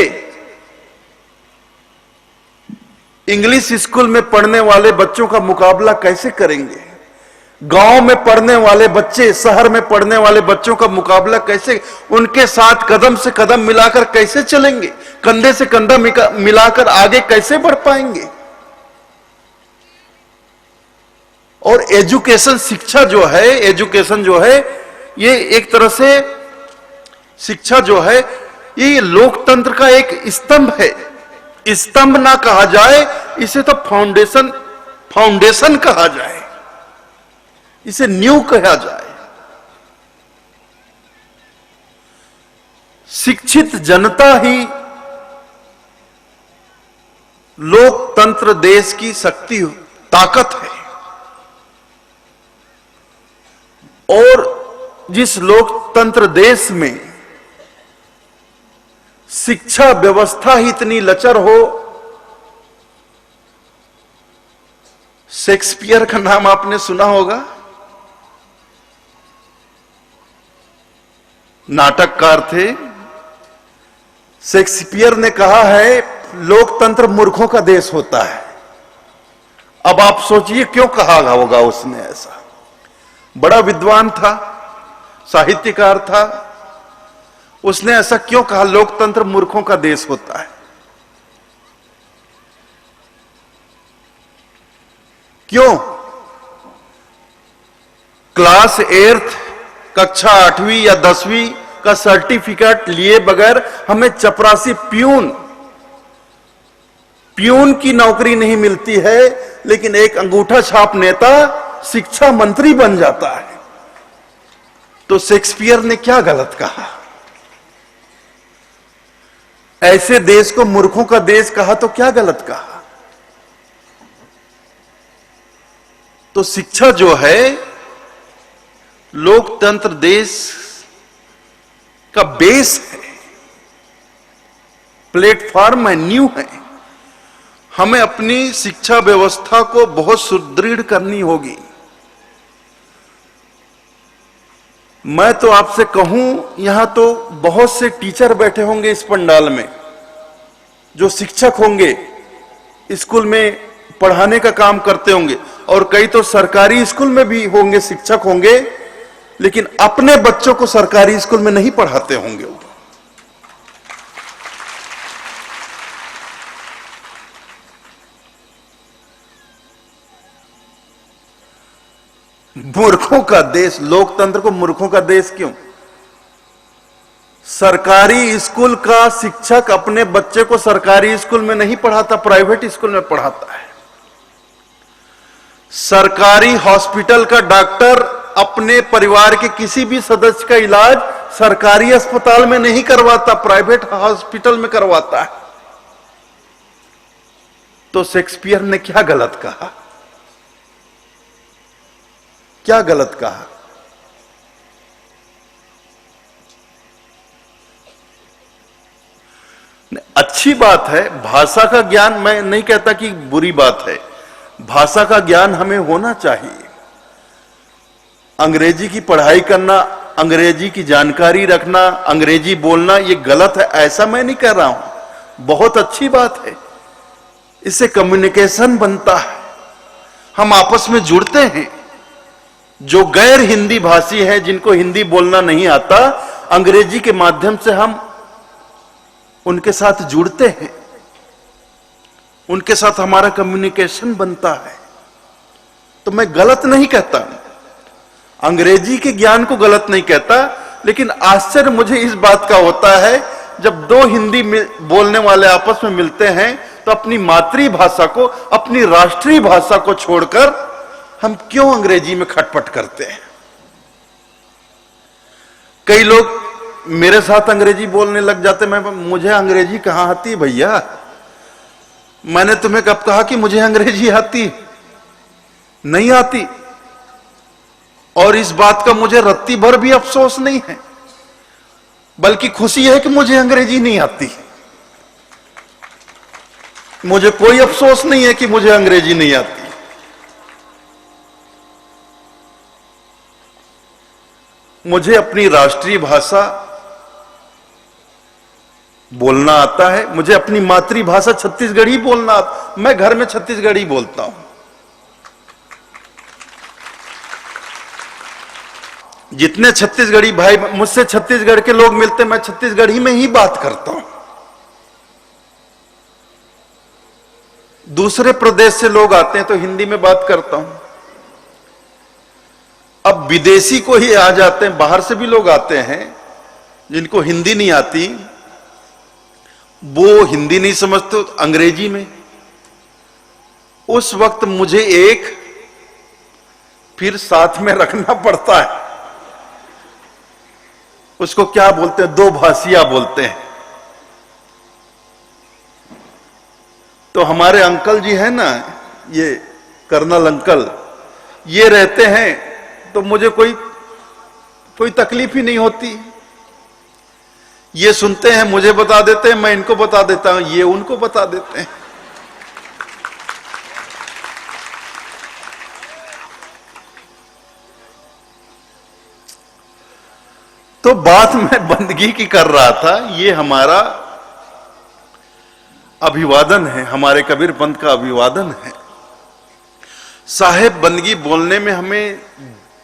इंग्लिश स्कूल में पढ़ने वाले बच्चों का मुकाबला कैसे करेंगे? गांव में पढ़ने वाले बच्चे शहर में पढ़ने वाले बच्चों का मुकाबला कैसे, उनके साथ कदम से कदम मिलाकर कैसे चलेंगे? कंधे से कंधा मिलाकर आगे कैसे बढ़ पाएंगे? और एजुकेशन, शिक्षा जो है, एजुकेशन जो है, ये एक तरह से शिक्षा जो है, ये लोकतंत्र का एक स्तंभ है। स्तंभ ना कहा जाए, इसे तो फाउंडेशन कहा जाए, इसे नींव कहा जाए। शिक्षित जनता ही लोकतंत्र देश की शक्ति, ताकत है। और जिस लोकतंत्र देश में शिक्षा व्यवस्था ही इतनी लचर हो, शेक्सपियर का नाम आपने सुना होगा, नाटककार थे। शेक्सपियर ने कहा है लोकतंत्र मूर्खों का देश होता है। अब आप सोचिए क्यों कहा होगा उसने ऐसा। बड़ा विद्वान था, साहित्यकार था, उसने ऐसा क्यों कहा लोकतंत्र मूर्खों का देश होता है? क्यों? क्लास 8 कक्षा 8वीं या 10वीं का सर्टिफिकेट लिए बगैर हमें चपरासी प्यून की नौकरी नहीं मिलती है, लेकिन एक अंगूठा छाप नेता शिक्षा मंत्री बन जाता है। तो शेक्सपियर ने क्या गलत कहा? ऐसे देश को मूर्खों का देश कहा तो क्या गलत कहा? तो शिक्षा जो है लोकतंत्र देश का बेस है, प्लेटफॉर्म है, नींव है। हमें अपनी शिक्षा व्यवस्था को बहुत सुदृढ़ करनी होगी। मैं तो आपसे कहूं, यहां तो बहुत से टीचर बैठे होंगे इस पंडाल में, जो शिक्षक होंगे, स्कूल में पढ़ाने का काम करते होंगे, और कई तो सरकारी स्कूल में भी होंगे, शिक्षक होंगे, लेकिन अपने बच्चों को सरकारी स्कूल में नहीं पढ़ाते होंगे। वो मूर्खों का देश, लोकतंत्र को मूर्खों का देश क्यों? सरकारी स्कूल का शिक्षक अपने बच्चे को सरकारी स्कूल में नहीं पढ़ाता, प्राइवेट स्कूल में पढ़ाता है। सरकारी हॉस्पिटल का डॉक्टर अपने परिवार के किसी भी सदस्य का इलाज सरकारी अस्पताल में नहीं करवाता, प्राइवेट हॉस्पिटल में करवाता है। तो शेक्सपियर ने क्या गलत कहा? क्या गलत कहा? अच्छी बात है भाषा का ज्ञान, मैं नहीं कहता कि बुरी बात है, भाषा का ज्ञान हमें होना चाहिए। अंग्रेजी की पढ़ाई करना, अंग्रेजी की जानकारी रखना, अंग्रेजी बोलना ये गलत है ऐसा मैं नहीं कह रहा हूं, बहुत अच्छी बात है। इससे कम्युनिकेशन बनता है, हम आपस में जुड़ते हैं। जो गैर हिंदी भाषी है, जिनको हिंदी बोलना नहीं आता, अंग्रेजी के माध्यम से हम उनके साथ जुड़ते हैं, उनके साथ हमारा कम्युनिकेशन बनता है। तो मैं गलत नहीं कहता, अंग्रेजी के ज्ञान को गलत नहीं कहता, लेकिन आश्चर्य मुझे इस बात का होता है जब दो हिंदी बोलने वाले आपस में मिलते हैं तो अपनी मातृभाषा को, अपनी राष्ट्रीय भाषा को छोड़कर हम क्यों अंग्रेजी में खटपट करते हैं। कई लोग मेरे साथ अंग्रेजी बोलने लग जाते, मुझे अंग्रेजी कहां आती भैया, मैंने तुम्हें कब कहा कि मुझे अंग्रेजी आती? नहीं आती। और इस बात का मुझे रत्ती भर भी अफसोस नहीं है, बल्कि खुशी है कि मुझे अंग्रेजी नहीं आती। मुझे कोई अफसोस नहीं है कि मुझे अंग्रेजी नहीं आती। मुझे अपनी राष्ट्रीय भाषा बोलना आता है, मुझे अपनी मातृभाषा छत्तीसगढ़ी बोलना आता, मैं घर में छत्तीसगढ़ी बोलता हूं। जितने छत्तीसगढ़ी भाई मुझसे छत्तीसगढ़ के लोग मिलते, मैं छत्तीसगढ़ी में ही बात करता हूं। दूसरे प्रदेश से लोग आते हैं तो हिंदी में बात करता हूं। अब विदेशी को ही आ जाते हैं, बाहर से भी लोग आते हैं जिनको हिंदी नहीं आती, वो हिंदी नहीं समझते तो अंग्रेजी में। उस वक्त मुझे एक फिर साथ में रखना पड़ता है, उसको क्या बोलते हैं, दो भाषिया बोलते हैं। तो हमारे अंकल जी हैं ना, ये कर्नल अंकल, ये रहते हैं तो मुझे कोई तकलीफ ही नहीं होती। ये सुनते हैं, मुझे बता देते हैं, मैं इनको बता देता हूं, ये उनको बता देते हैं। तो बात मैं बंदगी की कर रहा था, ये हमारा अभिवादन है, हमारे कबीर पंथ का अभिवादन है। साहेब बंदगी बोलने में हमें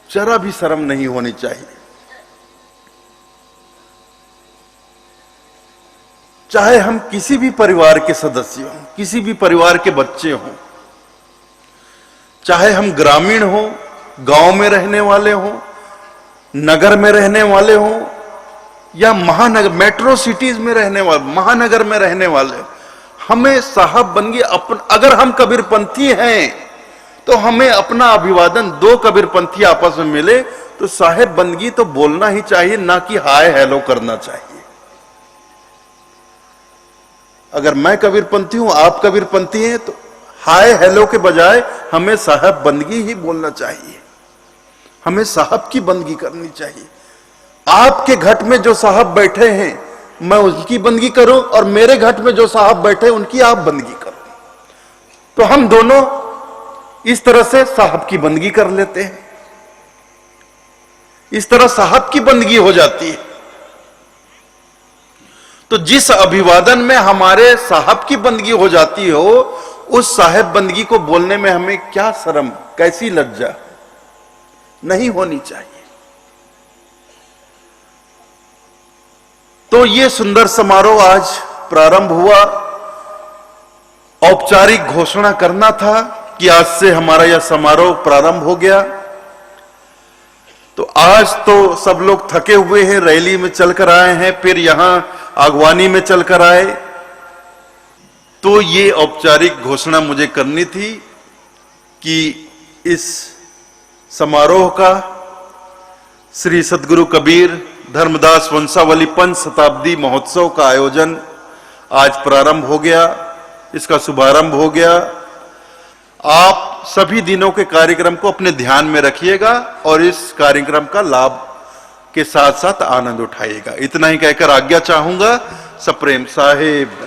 जरा भी शर्म नहीं होनी चाहिए। चाहे हम किसी भी परिवार के सदस्य हों, किसी भी परिवार के बच्चे हों, चाहे हम ग्रामीण हों, गांव में रहने वाले हों, नगर में रहने वाले हों, या महानगर मेट्रो सिटीज में रहने वाले, महानगर में रहने वाले, हमें साहब बंदगी अगर हम कबीरपंथी हैं तो हमें अपना अभिवादन, दो कबीरपंथी आपस में मिले तो साहेब बंदगी तो बोलना ही चाहिए, ना कि हाय हेलो करना चाहिए। अगर मैं कबीरपंथी हूं, आप कबीरपंथी हैं, तो हाय हेलो के बजाय हमें साहब बंदगी ही बोलना चाहिए, हमें साहब की बंदगी करनी चाहिए। आपके घट में जो साहब बैठे हैं मैं उनकी बंदगी करूं, और मेरे घट में जो साहब बैठे उनकी आप बंदगी करो, तो हम दोनों इस तरह से साहब की बंदगी कर लेते हैं, इस तरह साहब की बंदगी हो जाती है। तो जिस अभिवादन में हमारे साहब की बंदगी हो जाती हो, उस साहेब बंदगी को बोलने में हमें क्या शर्म, कैसी लज्जा नहीं होनी चाहिए। तो ये सुंदर समारोह आज प्रारंभ हुआ। औपचारिक घोषणा करना था कि आज से हमारा यह समारोह प्रारंभ हो गया। तो आज तो सब लोग थके हुए हैं, रैली में चलकर आए हैं, फिर यहां आगवानी में चलकर आए, तो ये औपचारिक घोषणा मुझे करनी थी कि इस समारोह का श्री सद्गुरु कबीर धर्मदास वंशावली पंच शताब्दी महोत्सव का आयोजन आज प्रारंभ हो गया, इसका शुभारंभ हो गया। आप सभी दिनों के कार्यक्रम को अपने ध्यान में रखिएगा और इस कार्यक्रम का लाभ के साथ साथ आनंद उठाइएगा। इतना ही कहकर आज्ञा चाहूंगा। सप्रेम साहेब।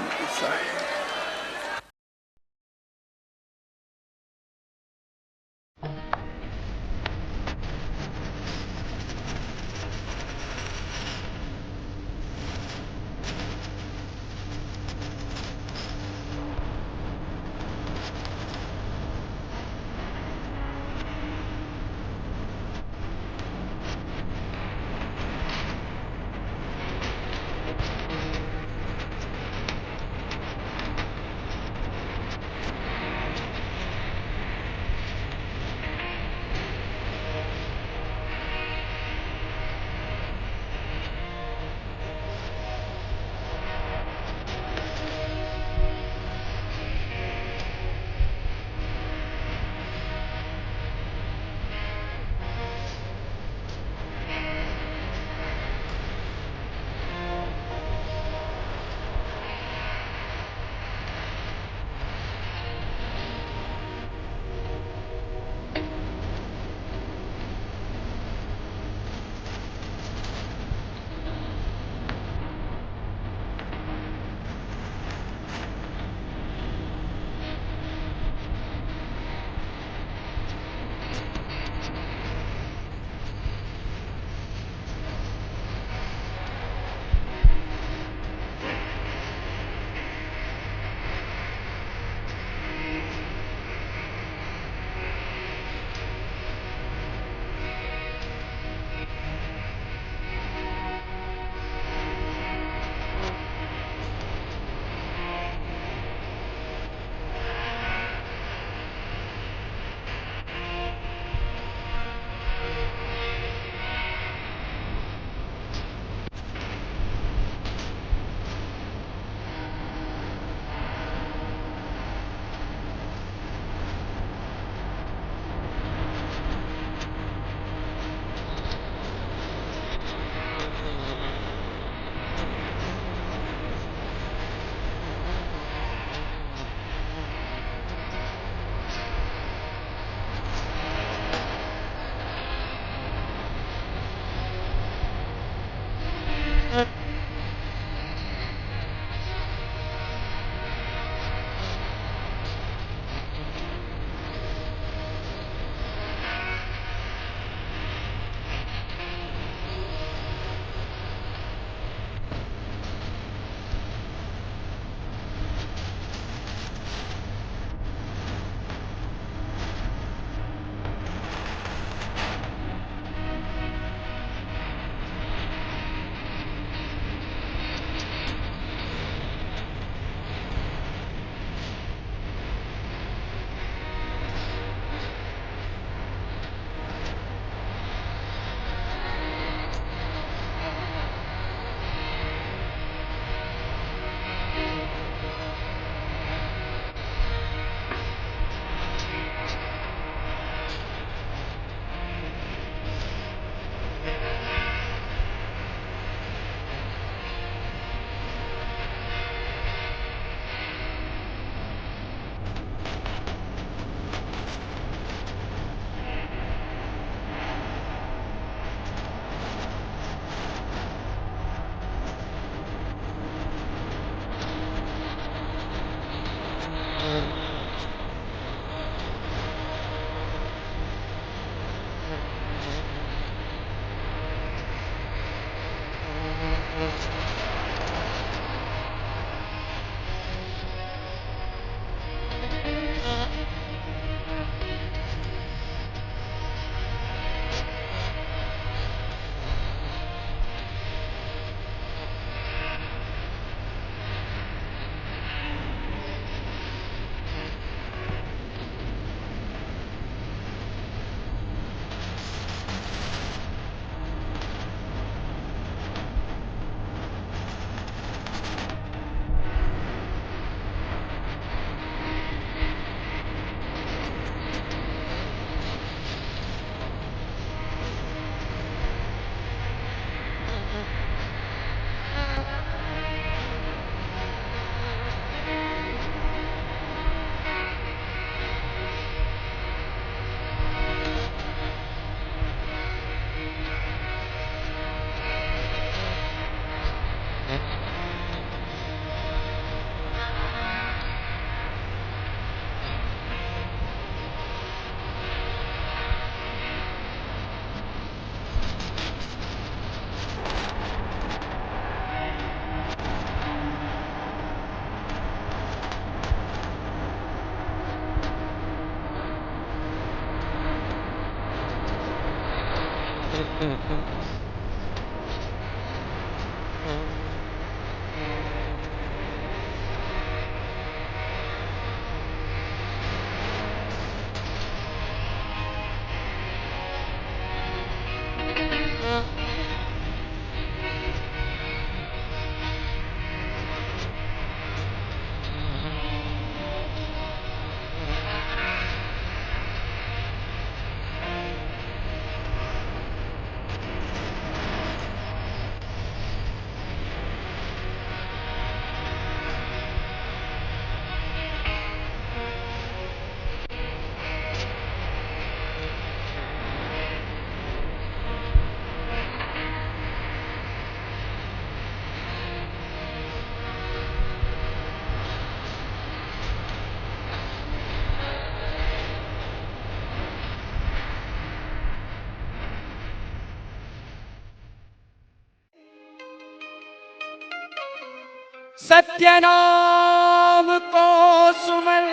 सत्य नाम को सुमर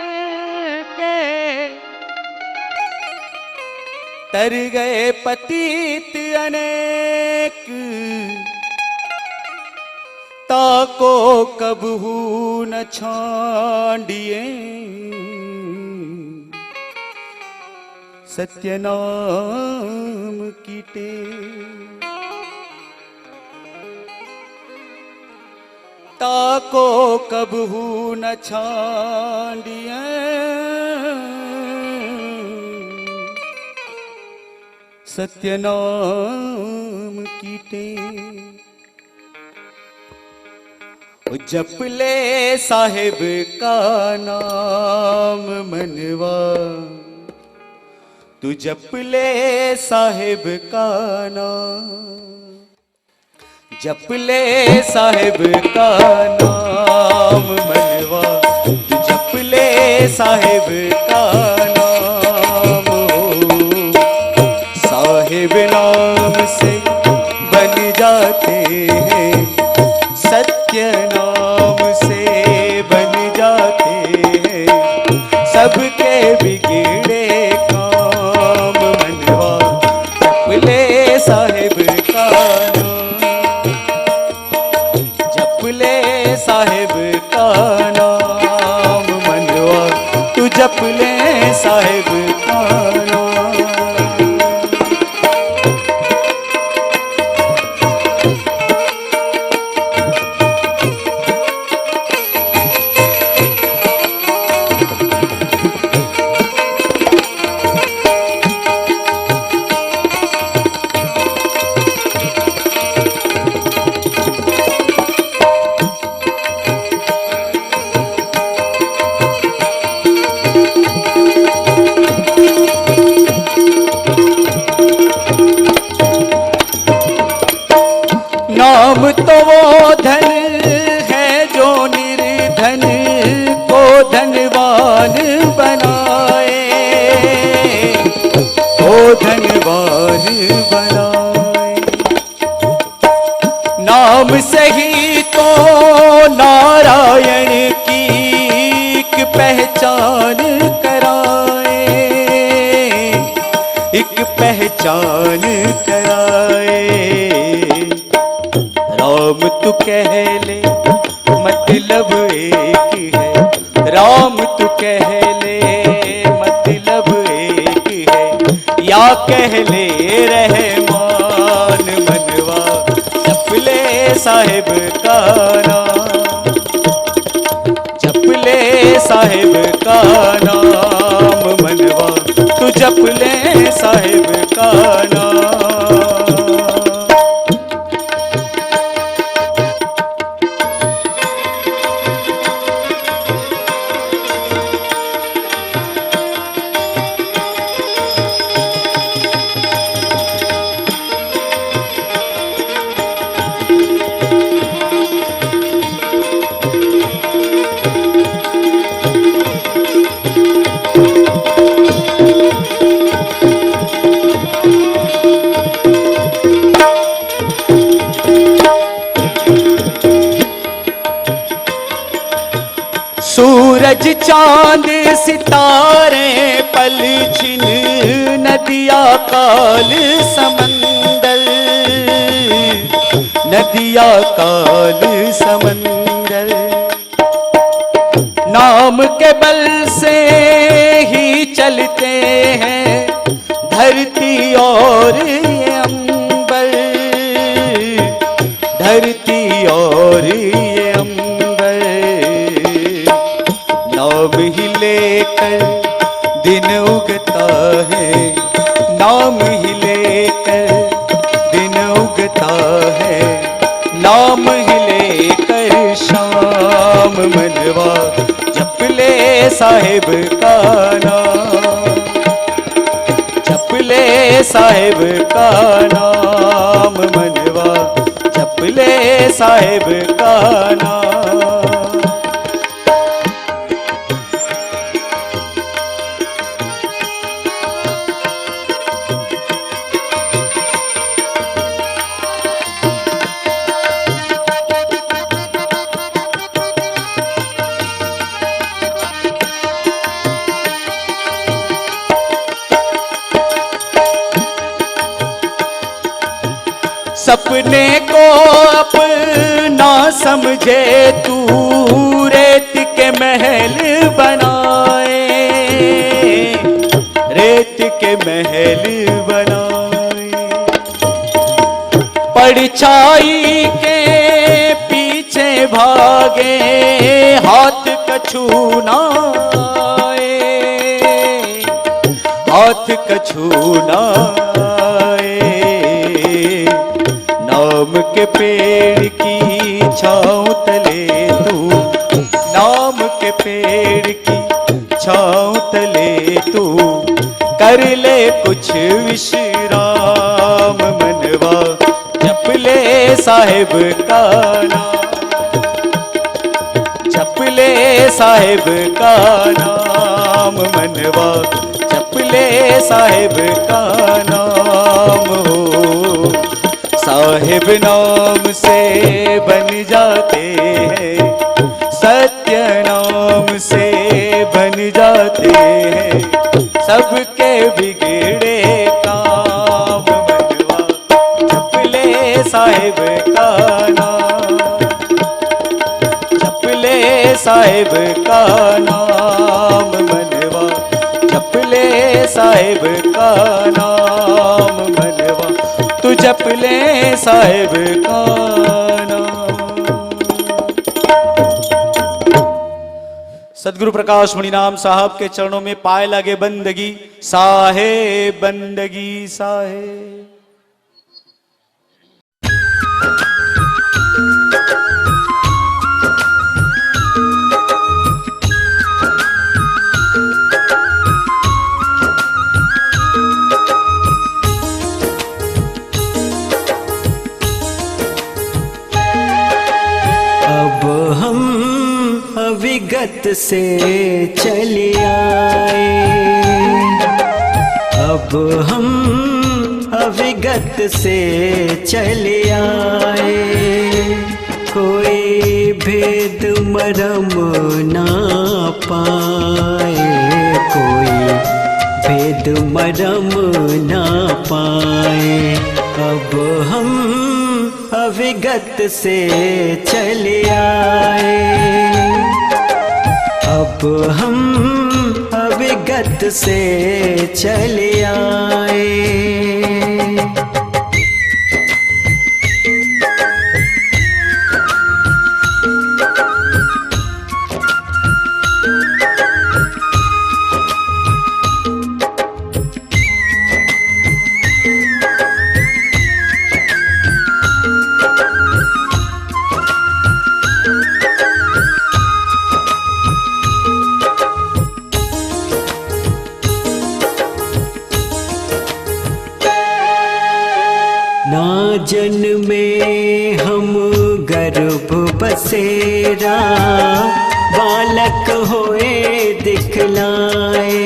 के तर गए पतित अनेक, ताको कबहू न छांडिए सत्य नाम की टेक। ताको कबहू न छांडिए सत्य नाम की टेक। जप ले साहिब का नाम मनवा, तू जप ले साहिब का नाम, जप ले साहिब का नाम मनवा, तू जप ले साहिब का नाम हो। साहिब नाम से बन जाते हैं, सत्य नाम से बन जाते हैं सबके बिगड़े काम मनवा। जप ले साहिब का साहिब का नाम मनवा, तू जप ले साहिब का नाम। नाम तो वो धन है जो निर्धन को धनवान बनाए, को धनवान बनाए। नाम से ही तो नारायण की एक पहचान कराए, एक पहचान कराए। राम तू कह ले मतलब एक है, राम तू कह ले मतलब एक है, या कह ले रहमान मनवा। जप ले साहिब का नाम, जप ले साहिब का नाम मनवा, तू जप ले साहिब का नाम। सूरज चांद सितारे पल छिन नदिया काल समंदर, नदिया काल समंदर, नाम के बल से ही चलते हैं धरती और ये अंबर, धरती और ये अंबर। नाम ही लेकर दिन उगता है, नाम ही लेकर दिन उगता है, नाम ही लेकर शाम मनवा जप ले साहिब का नाम, जप ले साहिब का नाम मनवा जप ले साहिब का नाम। सपने को अपना समझे तू, रेत के महल बनाए, रेत के महल बनाए। परछाई के पीछे भागे हाथ कछु ना आए, हाथ कछु ना आए। नाम के पेड़ की छाँव तले तू, नाम के पेड़ की छाँव तले तू, कर ले कुछ विश्राम मनवा जप ले साहिब का नाम, जप ले साहिब का नाम मनवा जप ले साहिब का नाम। हो साहिब नाम से बन जाते हैं, सत्य नाम से बन जाते हैं सबके बिगड़े काम मनवा जप ले साहिब का नाम, जप ले साहिब का नाम मनवा जप ले साहिब का नाम मनवा तू जप ले साहिब का नाम। सदगुरु प्रकाश मणिनाम साहब के चरणों में पाए लगे बंदगी, साहेब बंदगी साहेब। अविगत से चले आए, अब हम अविगत से चले आए, कोई भेद मरम ना पाए, कोई भेद मरम ना पाए। अब हम अविगत से चले आए, अब हम अविगत से चले आए। ना जन्मे हम गर्भ बसेरा, बालक होए दिखलाए,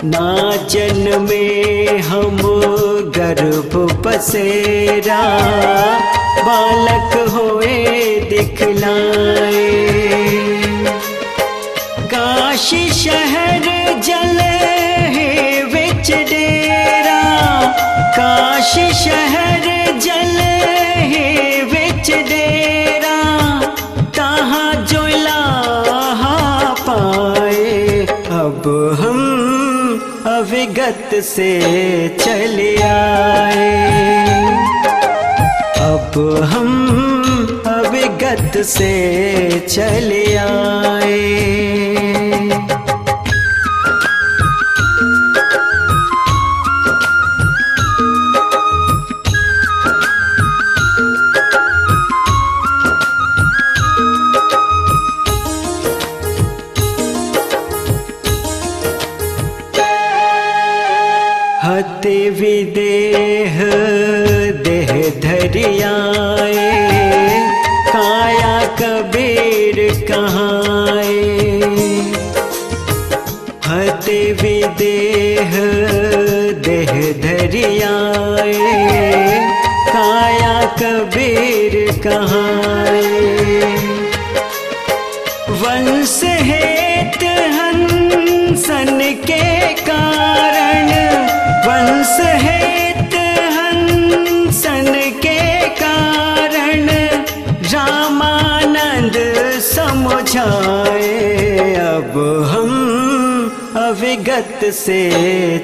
ना जन्मे हम गर्भ बसेरा, बालक होए दिखलाए। काशी शहर जले विच डेरा, काशी शहर जल अविगत से चले आए, अब हम अविगत से चले आए। हते विदेह देह धरियाए, काया कबीर कहाए। हते विदेह देह धरियाए, काया कबीर कहाए। वंश हेत हंसन के कारण, वंश हेत हंसन के कारण, रामानंद समझाए। अब हम अविगत से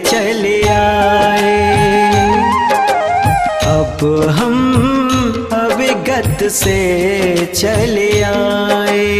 चले आए, अब हम अविगत से चले आए।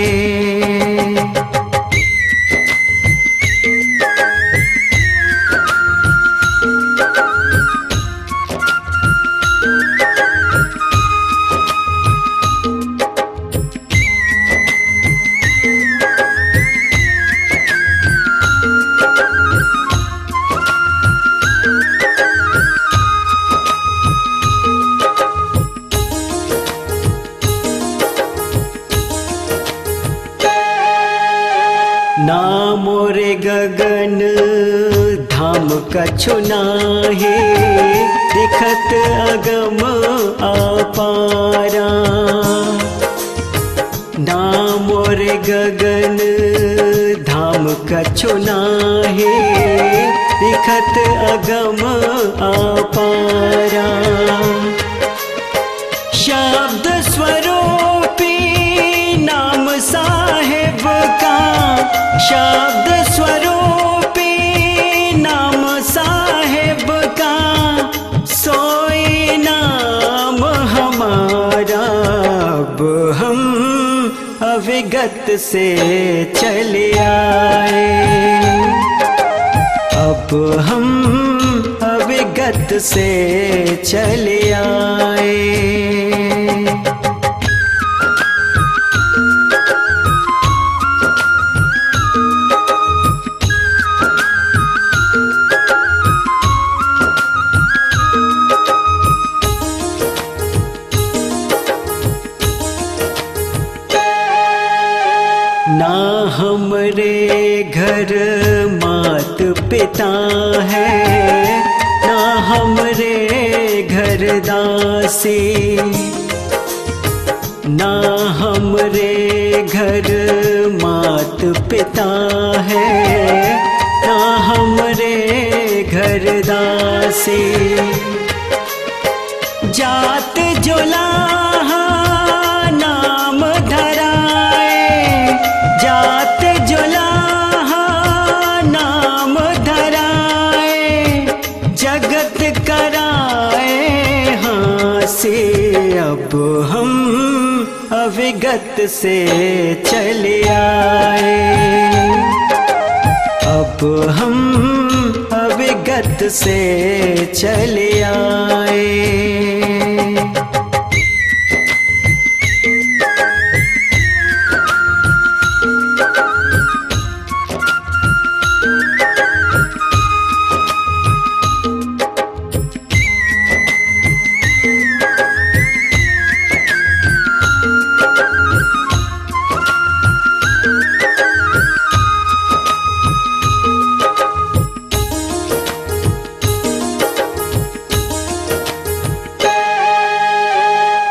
ना मोरे गगन धाम कछु नाहि, दिखत अगम अपारा। ना मोरे गगन धाम कछु नाहि, दिखत अगम अपारा। शब्द स्वरूपी नाम साहेब का, शब्द स्वरूपी नाम साहेब का, सोई नाम हमारा। अब हम अविगत से चले आए, अब हम अविगत से चले आए। ना हमरे घर मात पिता है, ना हमरे घर दासी। ना हमरे घर मात पिता है, ना हमरे घर दासी। जात जोलाहा नाम धराए, जात जोलाहा नाम धराए। जगत कराए हासे, अब हम अविगत से चले आए, अब हम अविगत से चले आए।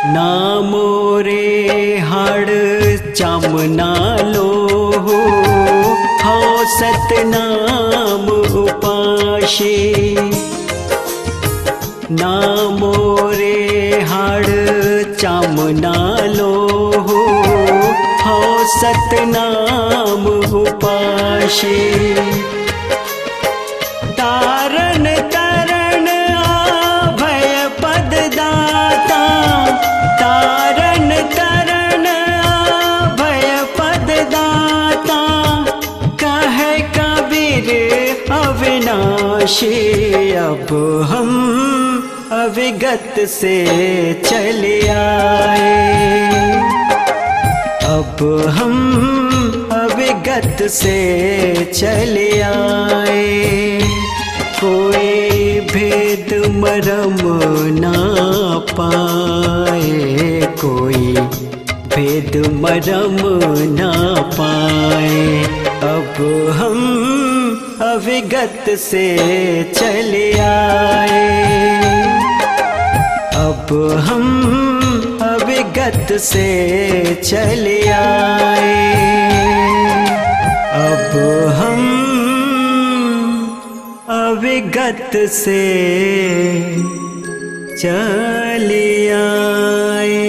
ना मोरे हाड़ चामना लो हो, सतनाम उपाशे। ना मोरे हाड़ चामना लो हो, सतनाम उपाशे। अविनाशी अब हम अविगत से चले आए, अब हम अविगत से चले आए। कोई भेद मरम ना पाए, कोई भेद मरम ना पाए। अब हम अविगत से चले आए, अब हम अविगत से चले आए। अब हम अविगत से चले आए।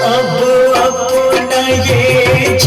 अब अपना ये